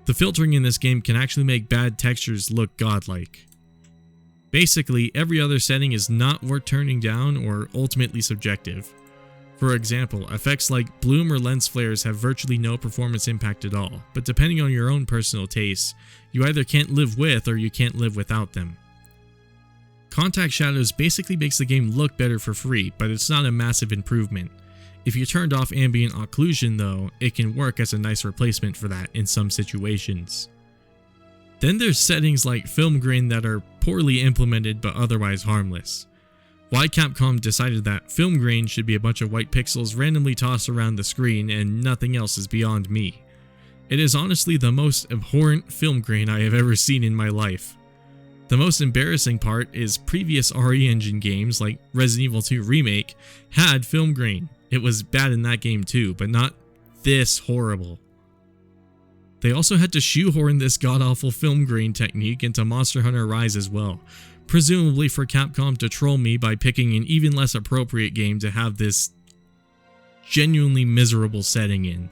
The filtering in this game can actually make bad textures look godlike. Basically, every other setting is not worth turning down or ultimately subjective. For example, effects like bloom or lens flares have virtually no performance impact at all, but depending on your own personal tastes, you either can't live with or you can't live without them. Contact shadows basically makes the game look better for free, but it's not a massive improvement. If you turned off ambient occlusion though, it can work as a nice replacement for that in some situations. Then there's settings like film grain that are poorly implemented but otherwise harmless. Why Capcom decided that film grain should be a bunch of white pixels randomly tossed around the screen and nothing else is beyond me. It is honestly the most abhorrent film grain I have ever seen in my life. The most embarrassing part is previous RE Engine games like Resident Evil 2 Remake had film grain. It was bad in that game too, but not this horrible. They also had to shoehorn this god-awful film grain technique into Monster Hunter Rise as well, presumably for Capcom to troll me by picking an even less appropriate game to have this genuinely miserable setting in.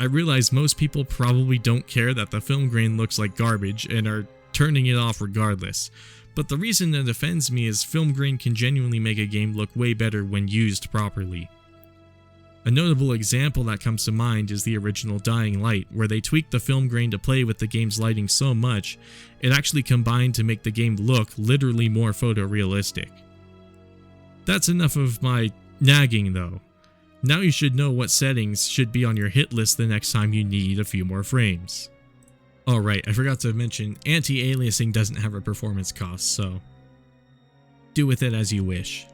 I realize most people probably don't care that the film grain looks like garbage and are turning it off regardless, but the reason that offends me is film grain can genuinely make a game look way better when used properly. A notable example that comes to mind is the original Dying Light, where they tweaked the film grain to play with the game's lighting so much, it actually combined to make the game look literally more photorealistic. That's enough of my nagging though. Now you should know what settings should be on your hit list the next time you need a few more frames. Alright, I forgot to mention, anti-aliasing doesn't have a performance cost, so do with it as you wish.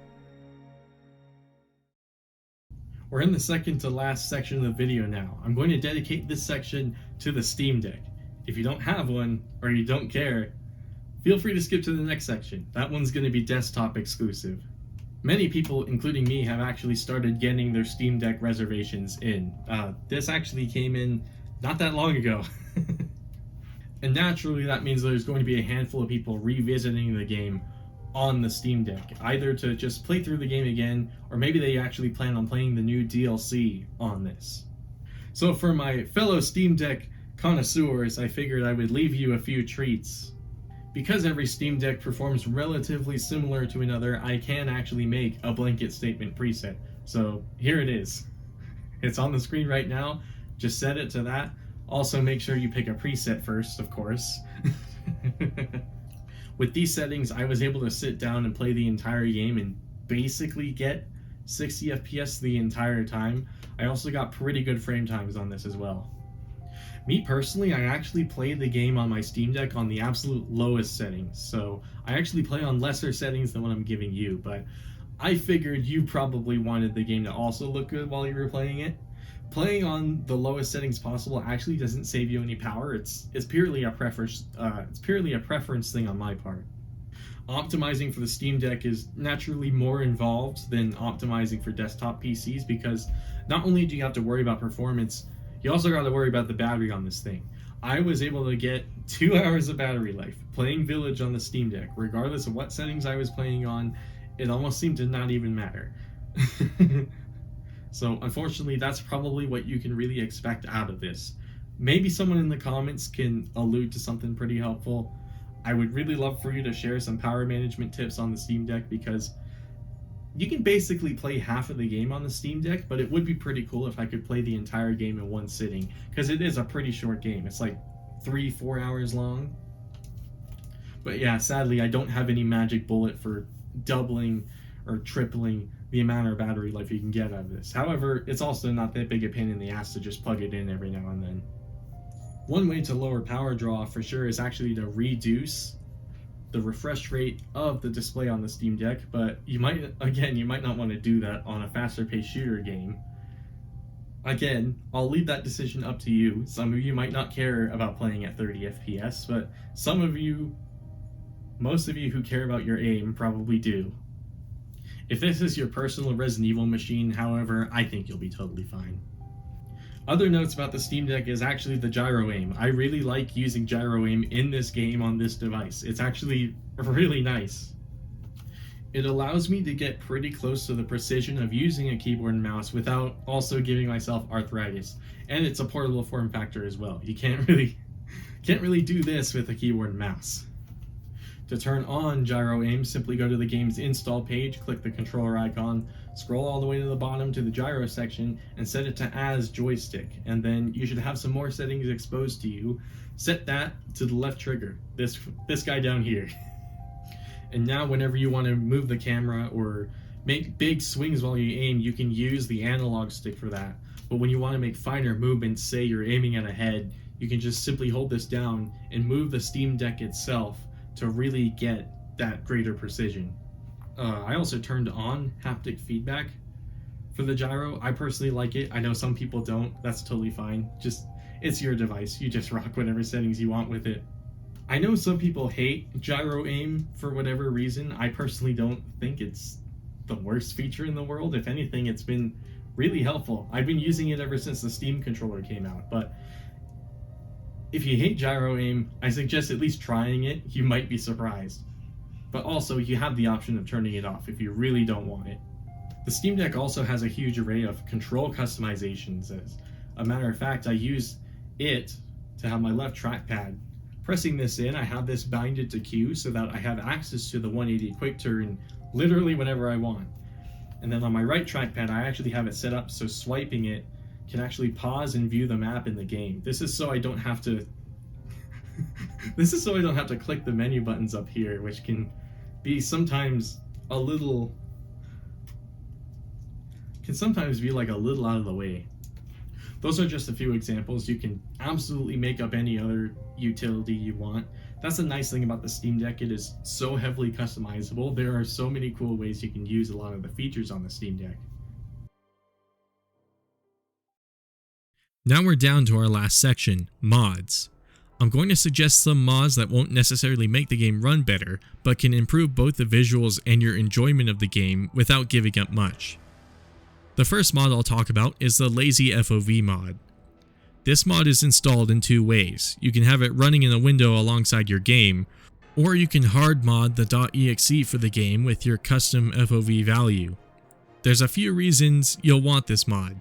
We're in the second to last section of the video now. I'm going to dedicate this section to the Steam Deck. If you don't have one, or you don't care, feel free to skip to the next section. That one's going to be desktop exclusive. Many people, including me, have actually started getting their Steam Deck reservations in. This actually came in not that long ago. And naturally that means there's going to be a handful of people revisiting the game on the Steam Deck, either to just play through the game again, or maybe they actually plan on playing the new DLC on this. So for my fellow Steam Deck connoisseurs, I figured I would leave you a few treats. Because every Steam Deck performs relatively similar to another, I can actually make a blanket statement preset. So here it is. It's on the screen right now, just set it to that. Also make sure you pick a preset first, of course. With these settings, I was able to sit down and play the entire game and basically get 60 FPS the entire time. I also got pretty good frame times on this as well. Me personally, I actually play the game on my Steam Deck on the absolute lowest settings, so I actually play on lesser settings than what I'm giving you, but I figured you probably wanted the game to also look good while you were playing it. Playing on the lowest settings possible actually doesn't save you any power. It's purely a preference. It's purely a preference thing on my part. Optimizing for the Steam Deck is naturally more involved than optimizing for desktop PCs, because not only do you have to worry about performance, you also got to worry about the battery on this thing. I was able to get 2 hours of battery life playing Village on the Steam Deck, regardless of what settings I was playing on. It almost seemed to not even matter. So unfortunately, that's probably what you can really expect out of this. Maybe someone in the comments can allude to something pretty helpful. I would really love for you to share some power management tips on the Steam Deck, because you can basically play half of the game on the Steam Deck, but it would be pretty cool if I could play the entire game in one sitting, because it is a pretty short game. It's like 3-4 hours long. But yeah, sadly, I don't have any magic bullet for doubling or tripling the amount of battery life you can get out of this. However, it's also not that big a pain in the ass to just plug it in every now and then. One way to lower power draw for sure is actually to reduce the refresh rate of the display on the Steam Deck, but you might not want to do that on a faster paced shooter game. Again, I'll leave that decision up to you. Some of you might not care about playing at 30 FPS, but most of you who care about your aim probably do. If this is your personal Resident Evil machine, however, I think you'll be totally fine. Other notes about the Steam Deck is actually the gyro aim. I really like using gyro aim in this game on this device. It's actually really nice. It allows me to get pretty close to the precision of using a keyboard and mouse without also giving myself arthritis. And it's a portable form factor as well. You can't really do this with a keyboard and mouse. To turn on gyro aim, simply go to the game's install page, click the controller icon, scroll all the way to the bottom to the gyro section, and set it to as joystick. And then you should have some more settings exposed to you. Set that to the left trigger, this guy down here. And now whenever you want to move the camera or make big swings while you aim, you can use the analog stick for that. But when you want to make finer movements, say you're aiming at a head, you can just simply hold this down and move the Steam Deck itself to really get that greater precision. I also turned on haptic feedback for the gyro. I personally like it. I know some people don't. That's totally fine. It's your device. You just rock whatever settings you want with it. I know some people hate gyro aim for whatever reason. I personally don't think it's the worst feature in the world. If anything, it's been really helpful. I've been using it ever since the Steam controller came out, but if you hate gyro aim, I suggest at least trying it. You might be surprised. But also, you have the option of turning it off if you really don't want it. The Steam Deck also has a huge array of control customizations. As a matter of fact, I use it to have my left trackpad. Pressing this in, I have this binded to Q so that I have access to the 180 quick turn literally whenever I want. And then on my right trackpad, I actually have it set up so swiping it can actually pause and view the map in the game. This is so I don't have to click the menu buttons up here, which can be sometimes a little out of the way. Those are just a few examples. You can absolutely make up any other utility you want. That's the nice thing about the Steam Deck. It is so heavily customizable. There are so many cool ways you can use a lot of the features on the Steam Deck. Now we're down to our last section, mods. I'm going to suggest some mods that won't necessarily make the game run better, but can improve both the visuals and your enjoyment of the game without giving up much. The first mod I'll talk about is the Lazy FOV mod. This mod is installed in two ways. You can have it running in a window alongside your game, or you can hard mod the .exe for the game with your custom FOV value. There's a few reasons you'll want this mod.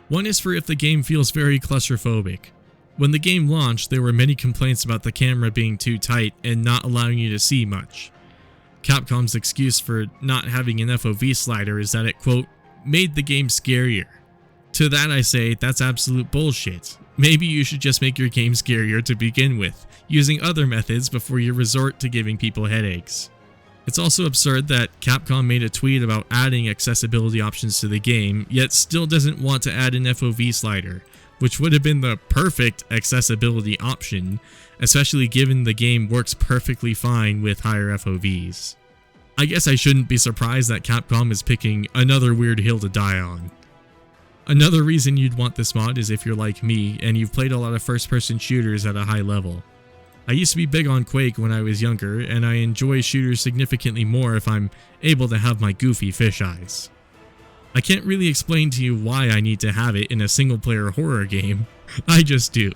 One is for if the game feels very claustrophobic. When the game launched, there were many complaints about the camera being too tight and not allowing you to see much. Capcom's excuse for not having an FOV slider is that it, quote, made the game scarier. To that I say, that's absolute bullshit. Maybe you should just make your game scarier to begin with, using other methods before you resort to giving people headaches. It's also absurd that Capcom made a tweet about adding accessibility options to the game, yet still doesn't want to add an FOV slider, which would have been the perfect accessibility option, especially given the game works perfectly fine with higher FOVs. I guess I shouldn't be surprised that Capcom is picking another weird hill to die on. Another reason you'd want this mod is if you're like me and you've played a lot of first-person shooters at a high level. I used to be big on Quake when I was younger, and I enjoy shooters significantly more if I'm able to have my goofy fish eyes. I can't really explain to you why I need to have it in a single-player horror game, I just do.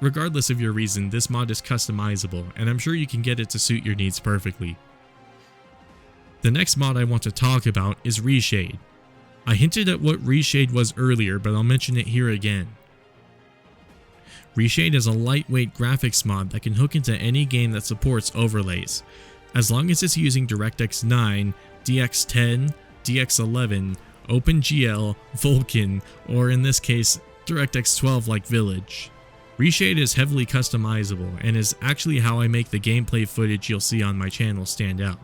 Regardless of your reason, this mod is customizable, and I'm sure you can get it to suit your needs perfectly. The next mod I want to talk about is Reshade. I hinted at what Reshade was earlier, but I'll mention it here again. Reshade is a lightweight graphics mod that can hook into any game that supports overlays, as long as it's using DirectX 9, DX10, DX11, OpenGL, Vulkan, or in this case, DirectX 12 like Village. Reshade is heavily customizable and is actually how I make the gameplay footage you'll see on my channel stand out.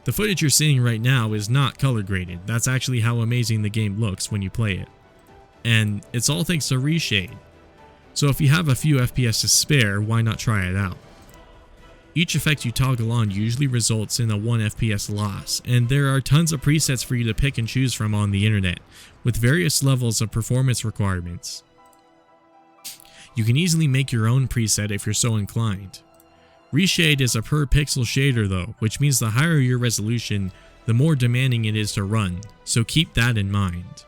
The footage you're seeing right now is not color graded, that's actually how amazing the game looks when you play it. And it's all thanks to Reshade. So if you have a few FPS to spare, why not try it out? Each effect you toggle on usually results in a 1 FPS loss, and there are tons of presets for you to pick and choose from on the internet, with various levels of performance requirements. You can easily make your own preset if you're so inclined. Reshade is a per pixel shader though, which means the higher your resolution, the more demanding it is to run, so keep that in mind.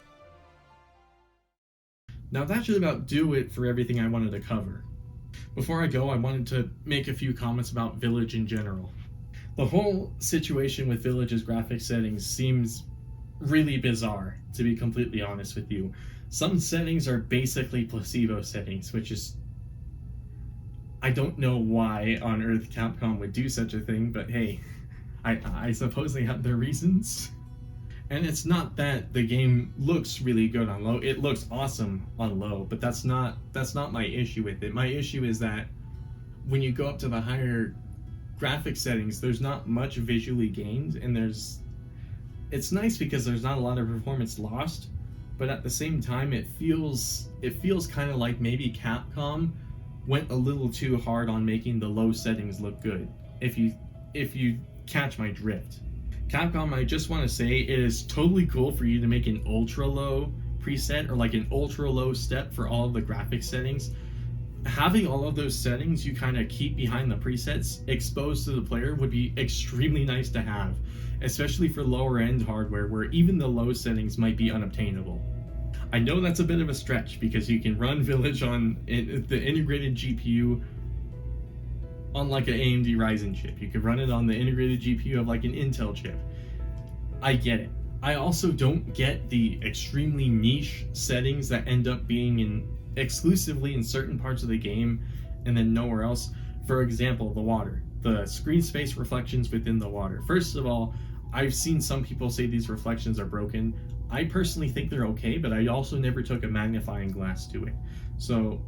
Now that should about do it for everything I wanted to cover. Before I go, I wanted to make a few comments about Village in general. The whole situation with Village's graphics settings seems really bizarre, to be completely honest with you. Some settings are basically placebo settings, which is... I don't know why on earth Capcom would do such a thing, but hey, I suppose they have their reasons. And it's not that the game looks really good on low, it looks awesome on low, but that's not my issue with it. My issue is that when you go up to the higher graphic settings, there's not much visually gained, and it's nice because there's not a lot of performance lost, but at the same time it feels kind of like maybe Capcom went a little too hard on making the low settings look good, if you catch my drift. Capcom, I just want to say it is totally cool for you to make an ultra low preset or like an ultra low step for all of the graphics settings. Having all of those settings you kind of keep behind the presets exposed to the player would be extremely nice to have, especially for lower end hardware where even the low settings might be unobtainable. I know that's a bit of a stretch because you can run Village on the integrated GPU on like an AMD Ryzen chip. You could run it on the integrated GPU of like an Intel chip. I get it. I also don't get the extremely niche settings that end up being exclusively in certain parts of the game and then nowhere else. For example, the water. The screen space reflections within the water. First of all, I've seen some people say these reflections are broken. I personally think they're okay, but I also never took a magnifying glass to it. So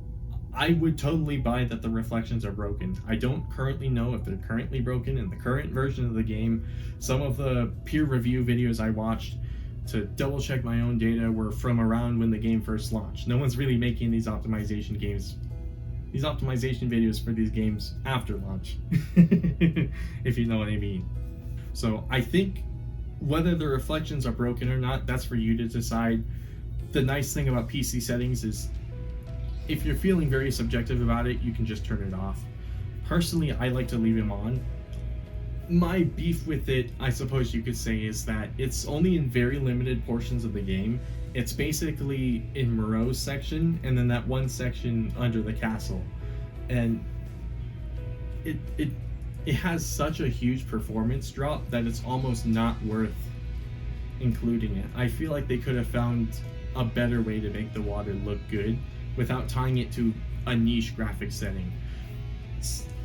I would totally buy that the reflections are broken. I don't currently know if they're currently broken in the current version of the game. Some of the peer review videos I watched to double check my own data were from around when the game first launched. No one's really making these optimization videos for these games after launch, if you know what I mean. So I think whether the reflections are broken or not, that's for you to decide. The nice thing about PC settings is if you're feeling very subjective about it, you can just turn it off. Personally, I like to leave them on. My beef with it, I suppose you could say, is that it's only in very limited portions of the game. It's basically in Moreau's section and then that one section under the castle. And it has such a huge performance drop that it's almost not worth including it. I feel like they could have found a better way to make the water look good without tying it to a niche graphics setting.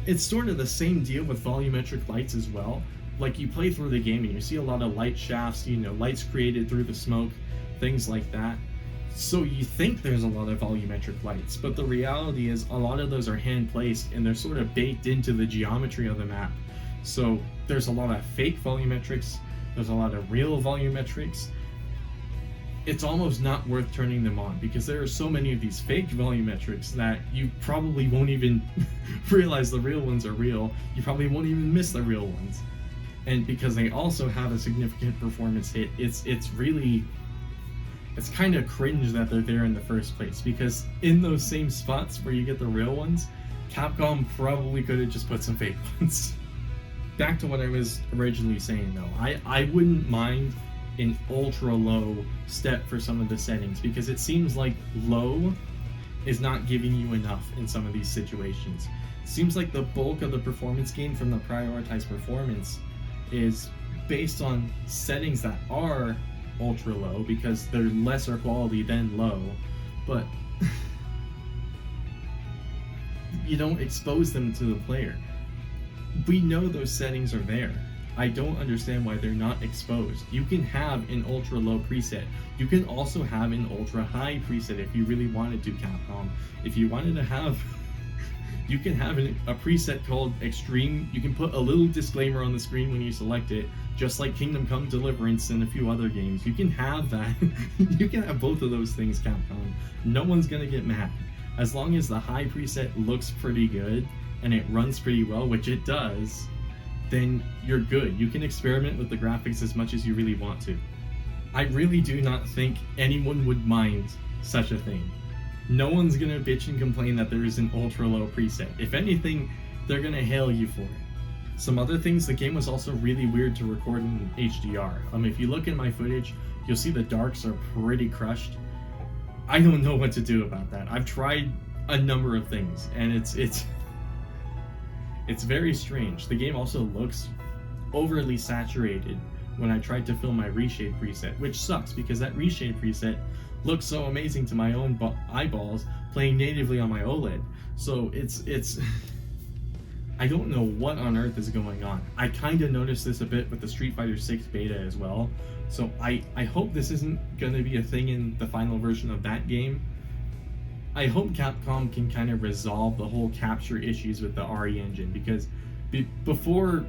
It's sort of the same deal with volumetric lights as well. Like you play through the game and you see a lot of light shafts, lights created through the smoke, things like that. So you think there's a lot of volumetric lights, but the reality is a lot of those are hand placed and they're sort of baked into the geometry of the map. So there's a lot of fake volumetrics, there's a lot of real volumetrics. it's almost not worth turning them on because there are so many of these fake volumetrics that you probably won't even realize the real ones are real. You probably won't even miss the real ones. And because they also have a significant performance hit, it's kind of cringe that they're there in the first place, because in those same spots where you get the real ones, Capcom probably could have just put some fake ones. Back to what I was originally saying though, I wouldn't mind an ultra low step for some of the settings, because it seems like low is not giving you enough in some of these situations. It seems like the bulk of the performance gain from the prioritized performance is based on settings that are ultra low because they're lesser quality than low, but you don't expose them to the player. We know those settings are there. I don't understand why they're not exposed. You can have an ultra low preset. You can also have an ultra high preset if you really wanted to, Capcom. If you wanted to have you can have a preset called Extreme. You can put a little disclaimer on the screen when you select it, just like Kingdom Come Deliverance and a few other games. You can have that. You can have both of those things, Capcom. No one's gonna get mad. As long as the high preset looks pretty good and it runs pretty well, which it does, then you're good. You can experiment with the graphics as much as you really want to. I really do not think anyone would mind such a thing. No one's gonna bitch and complain that there is an ultra low preset. If anything, they're gonna hail you for it. Some other things, the game was also really weird to record in HDR. If you look in my footage, you'll see the darks are pretty crushed. I don't know what to do about that. I've tried a number of things, and it's very strange. The game also looks overly saturated when I tried to film my reshape preset, which sucks because that reshape preset looks so amazing to my own eyeballs playing natively on my OLED. So it's I don't know what on earth is going on. I kind of noticed this a bit with the Street Fighter 6 beta as well. So I hope this isn't going to be a thing in the final version of that game. I hope Capcom can kind of resolve the whole capture issues with the RE engine, because before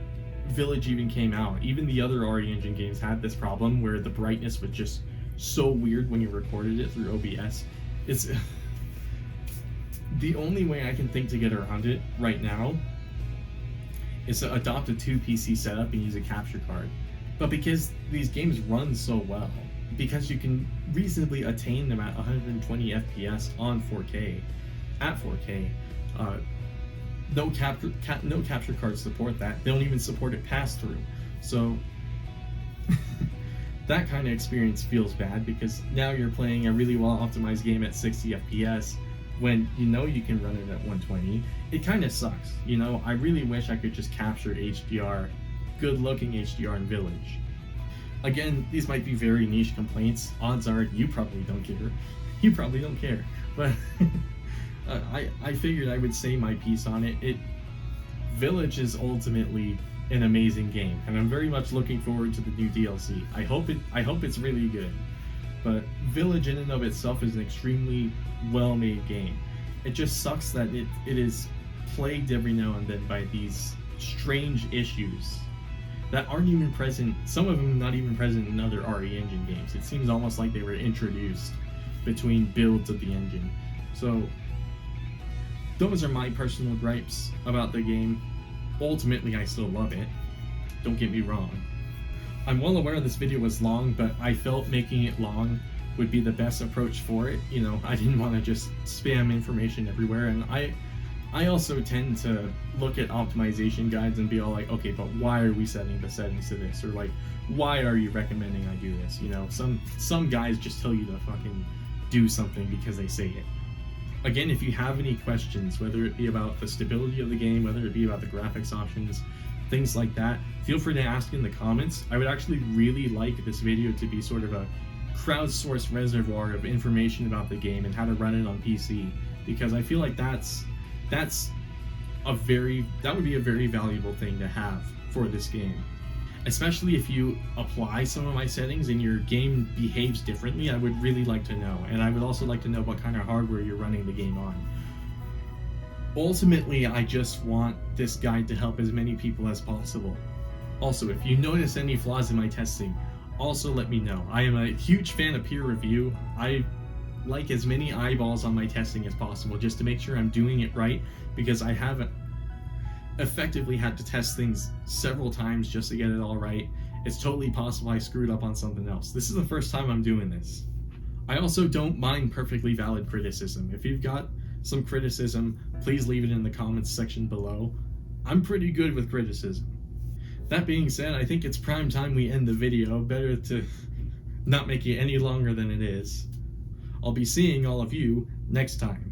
Village even came out, even the other RE engine games had this problem where the brightness was just so weird when you recorded it through OBS. It's the only way I can think to get around it right now is to adopt a 2 PC setup and use a capture card. But because these games run so well, because you can reasonably attain them at 120 FPS on 4K, at 4K, no capture cards support that. They don't even support it pass-through. So that kind of experience feels bad, because now you're playing a really well optimized game at 60 FPS when you know you can run it at 120. It kind of sucks, you know. I really wish I could just capture HDR, good looking HDR in Village. Again, these might be very niche complaints. Odds are you probably don't care. You probably don't care. But I figured I would say my piece on it. Village is ultimately an amazing game, and I'm very much looking forward to the new DLC. I hope it's really good. But Village in and of itself is an extremely well-made game. It just sucks that it is plagued every now and then by these strange issues that aren't even present, some of them not even present in other RE Engine games. It seems almost like they were introduced between builds of the engine. So those are my personal gripes about the game. Ultimately, I still love it. Don't get me wrong. I'm well aware this video was long, but I felt making it long would be the best approach for it. You know, I didn't want to just spam information everywhere, and I also tend to look at optimization guides and be all like, okay, but why are we setting the settings to this? Or like, why are you recommending I do this? You know, some guys just tell you to fucking do something because they say it. Again, if you have any questions, whether it be about the stability of the game, whether it be about the graphics options, things like that, feel free to ask in the comments. I would actually really like this video to be sort of a crowdsourced reservoir of information about the game and how to run it on PC, because I feel like that would be a very valuable thing to have for this game. Especially if you apply some of my settings and your game behaves differently, I would really like to know. And I would also like to know what kind of hardware you're running the game on. Ultimately, I just want this guide to help as many people as possible. Also, if you notice any flaws in my testing, also let me know. I am a huge fan of peer review. I like as many eyeballs on my testing as possible just to make sure I'm doing it right, because I haven't effectively had to test things several times just to get it all right. It's totally possible I screwed up on something else. This is the first time I'm doing this. I also don't mind perfectly valid criticism. If you've got some criticism, please leave it in the comments section below. I'm pretty good with criticism. That being said, I think it's prime time we end the video. Better to not make it any longer than it is. I'll be seeing all of you next time.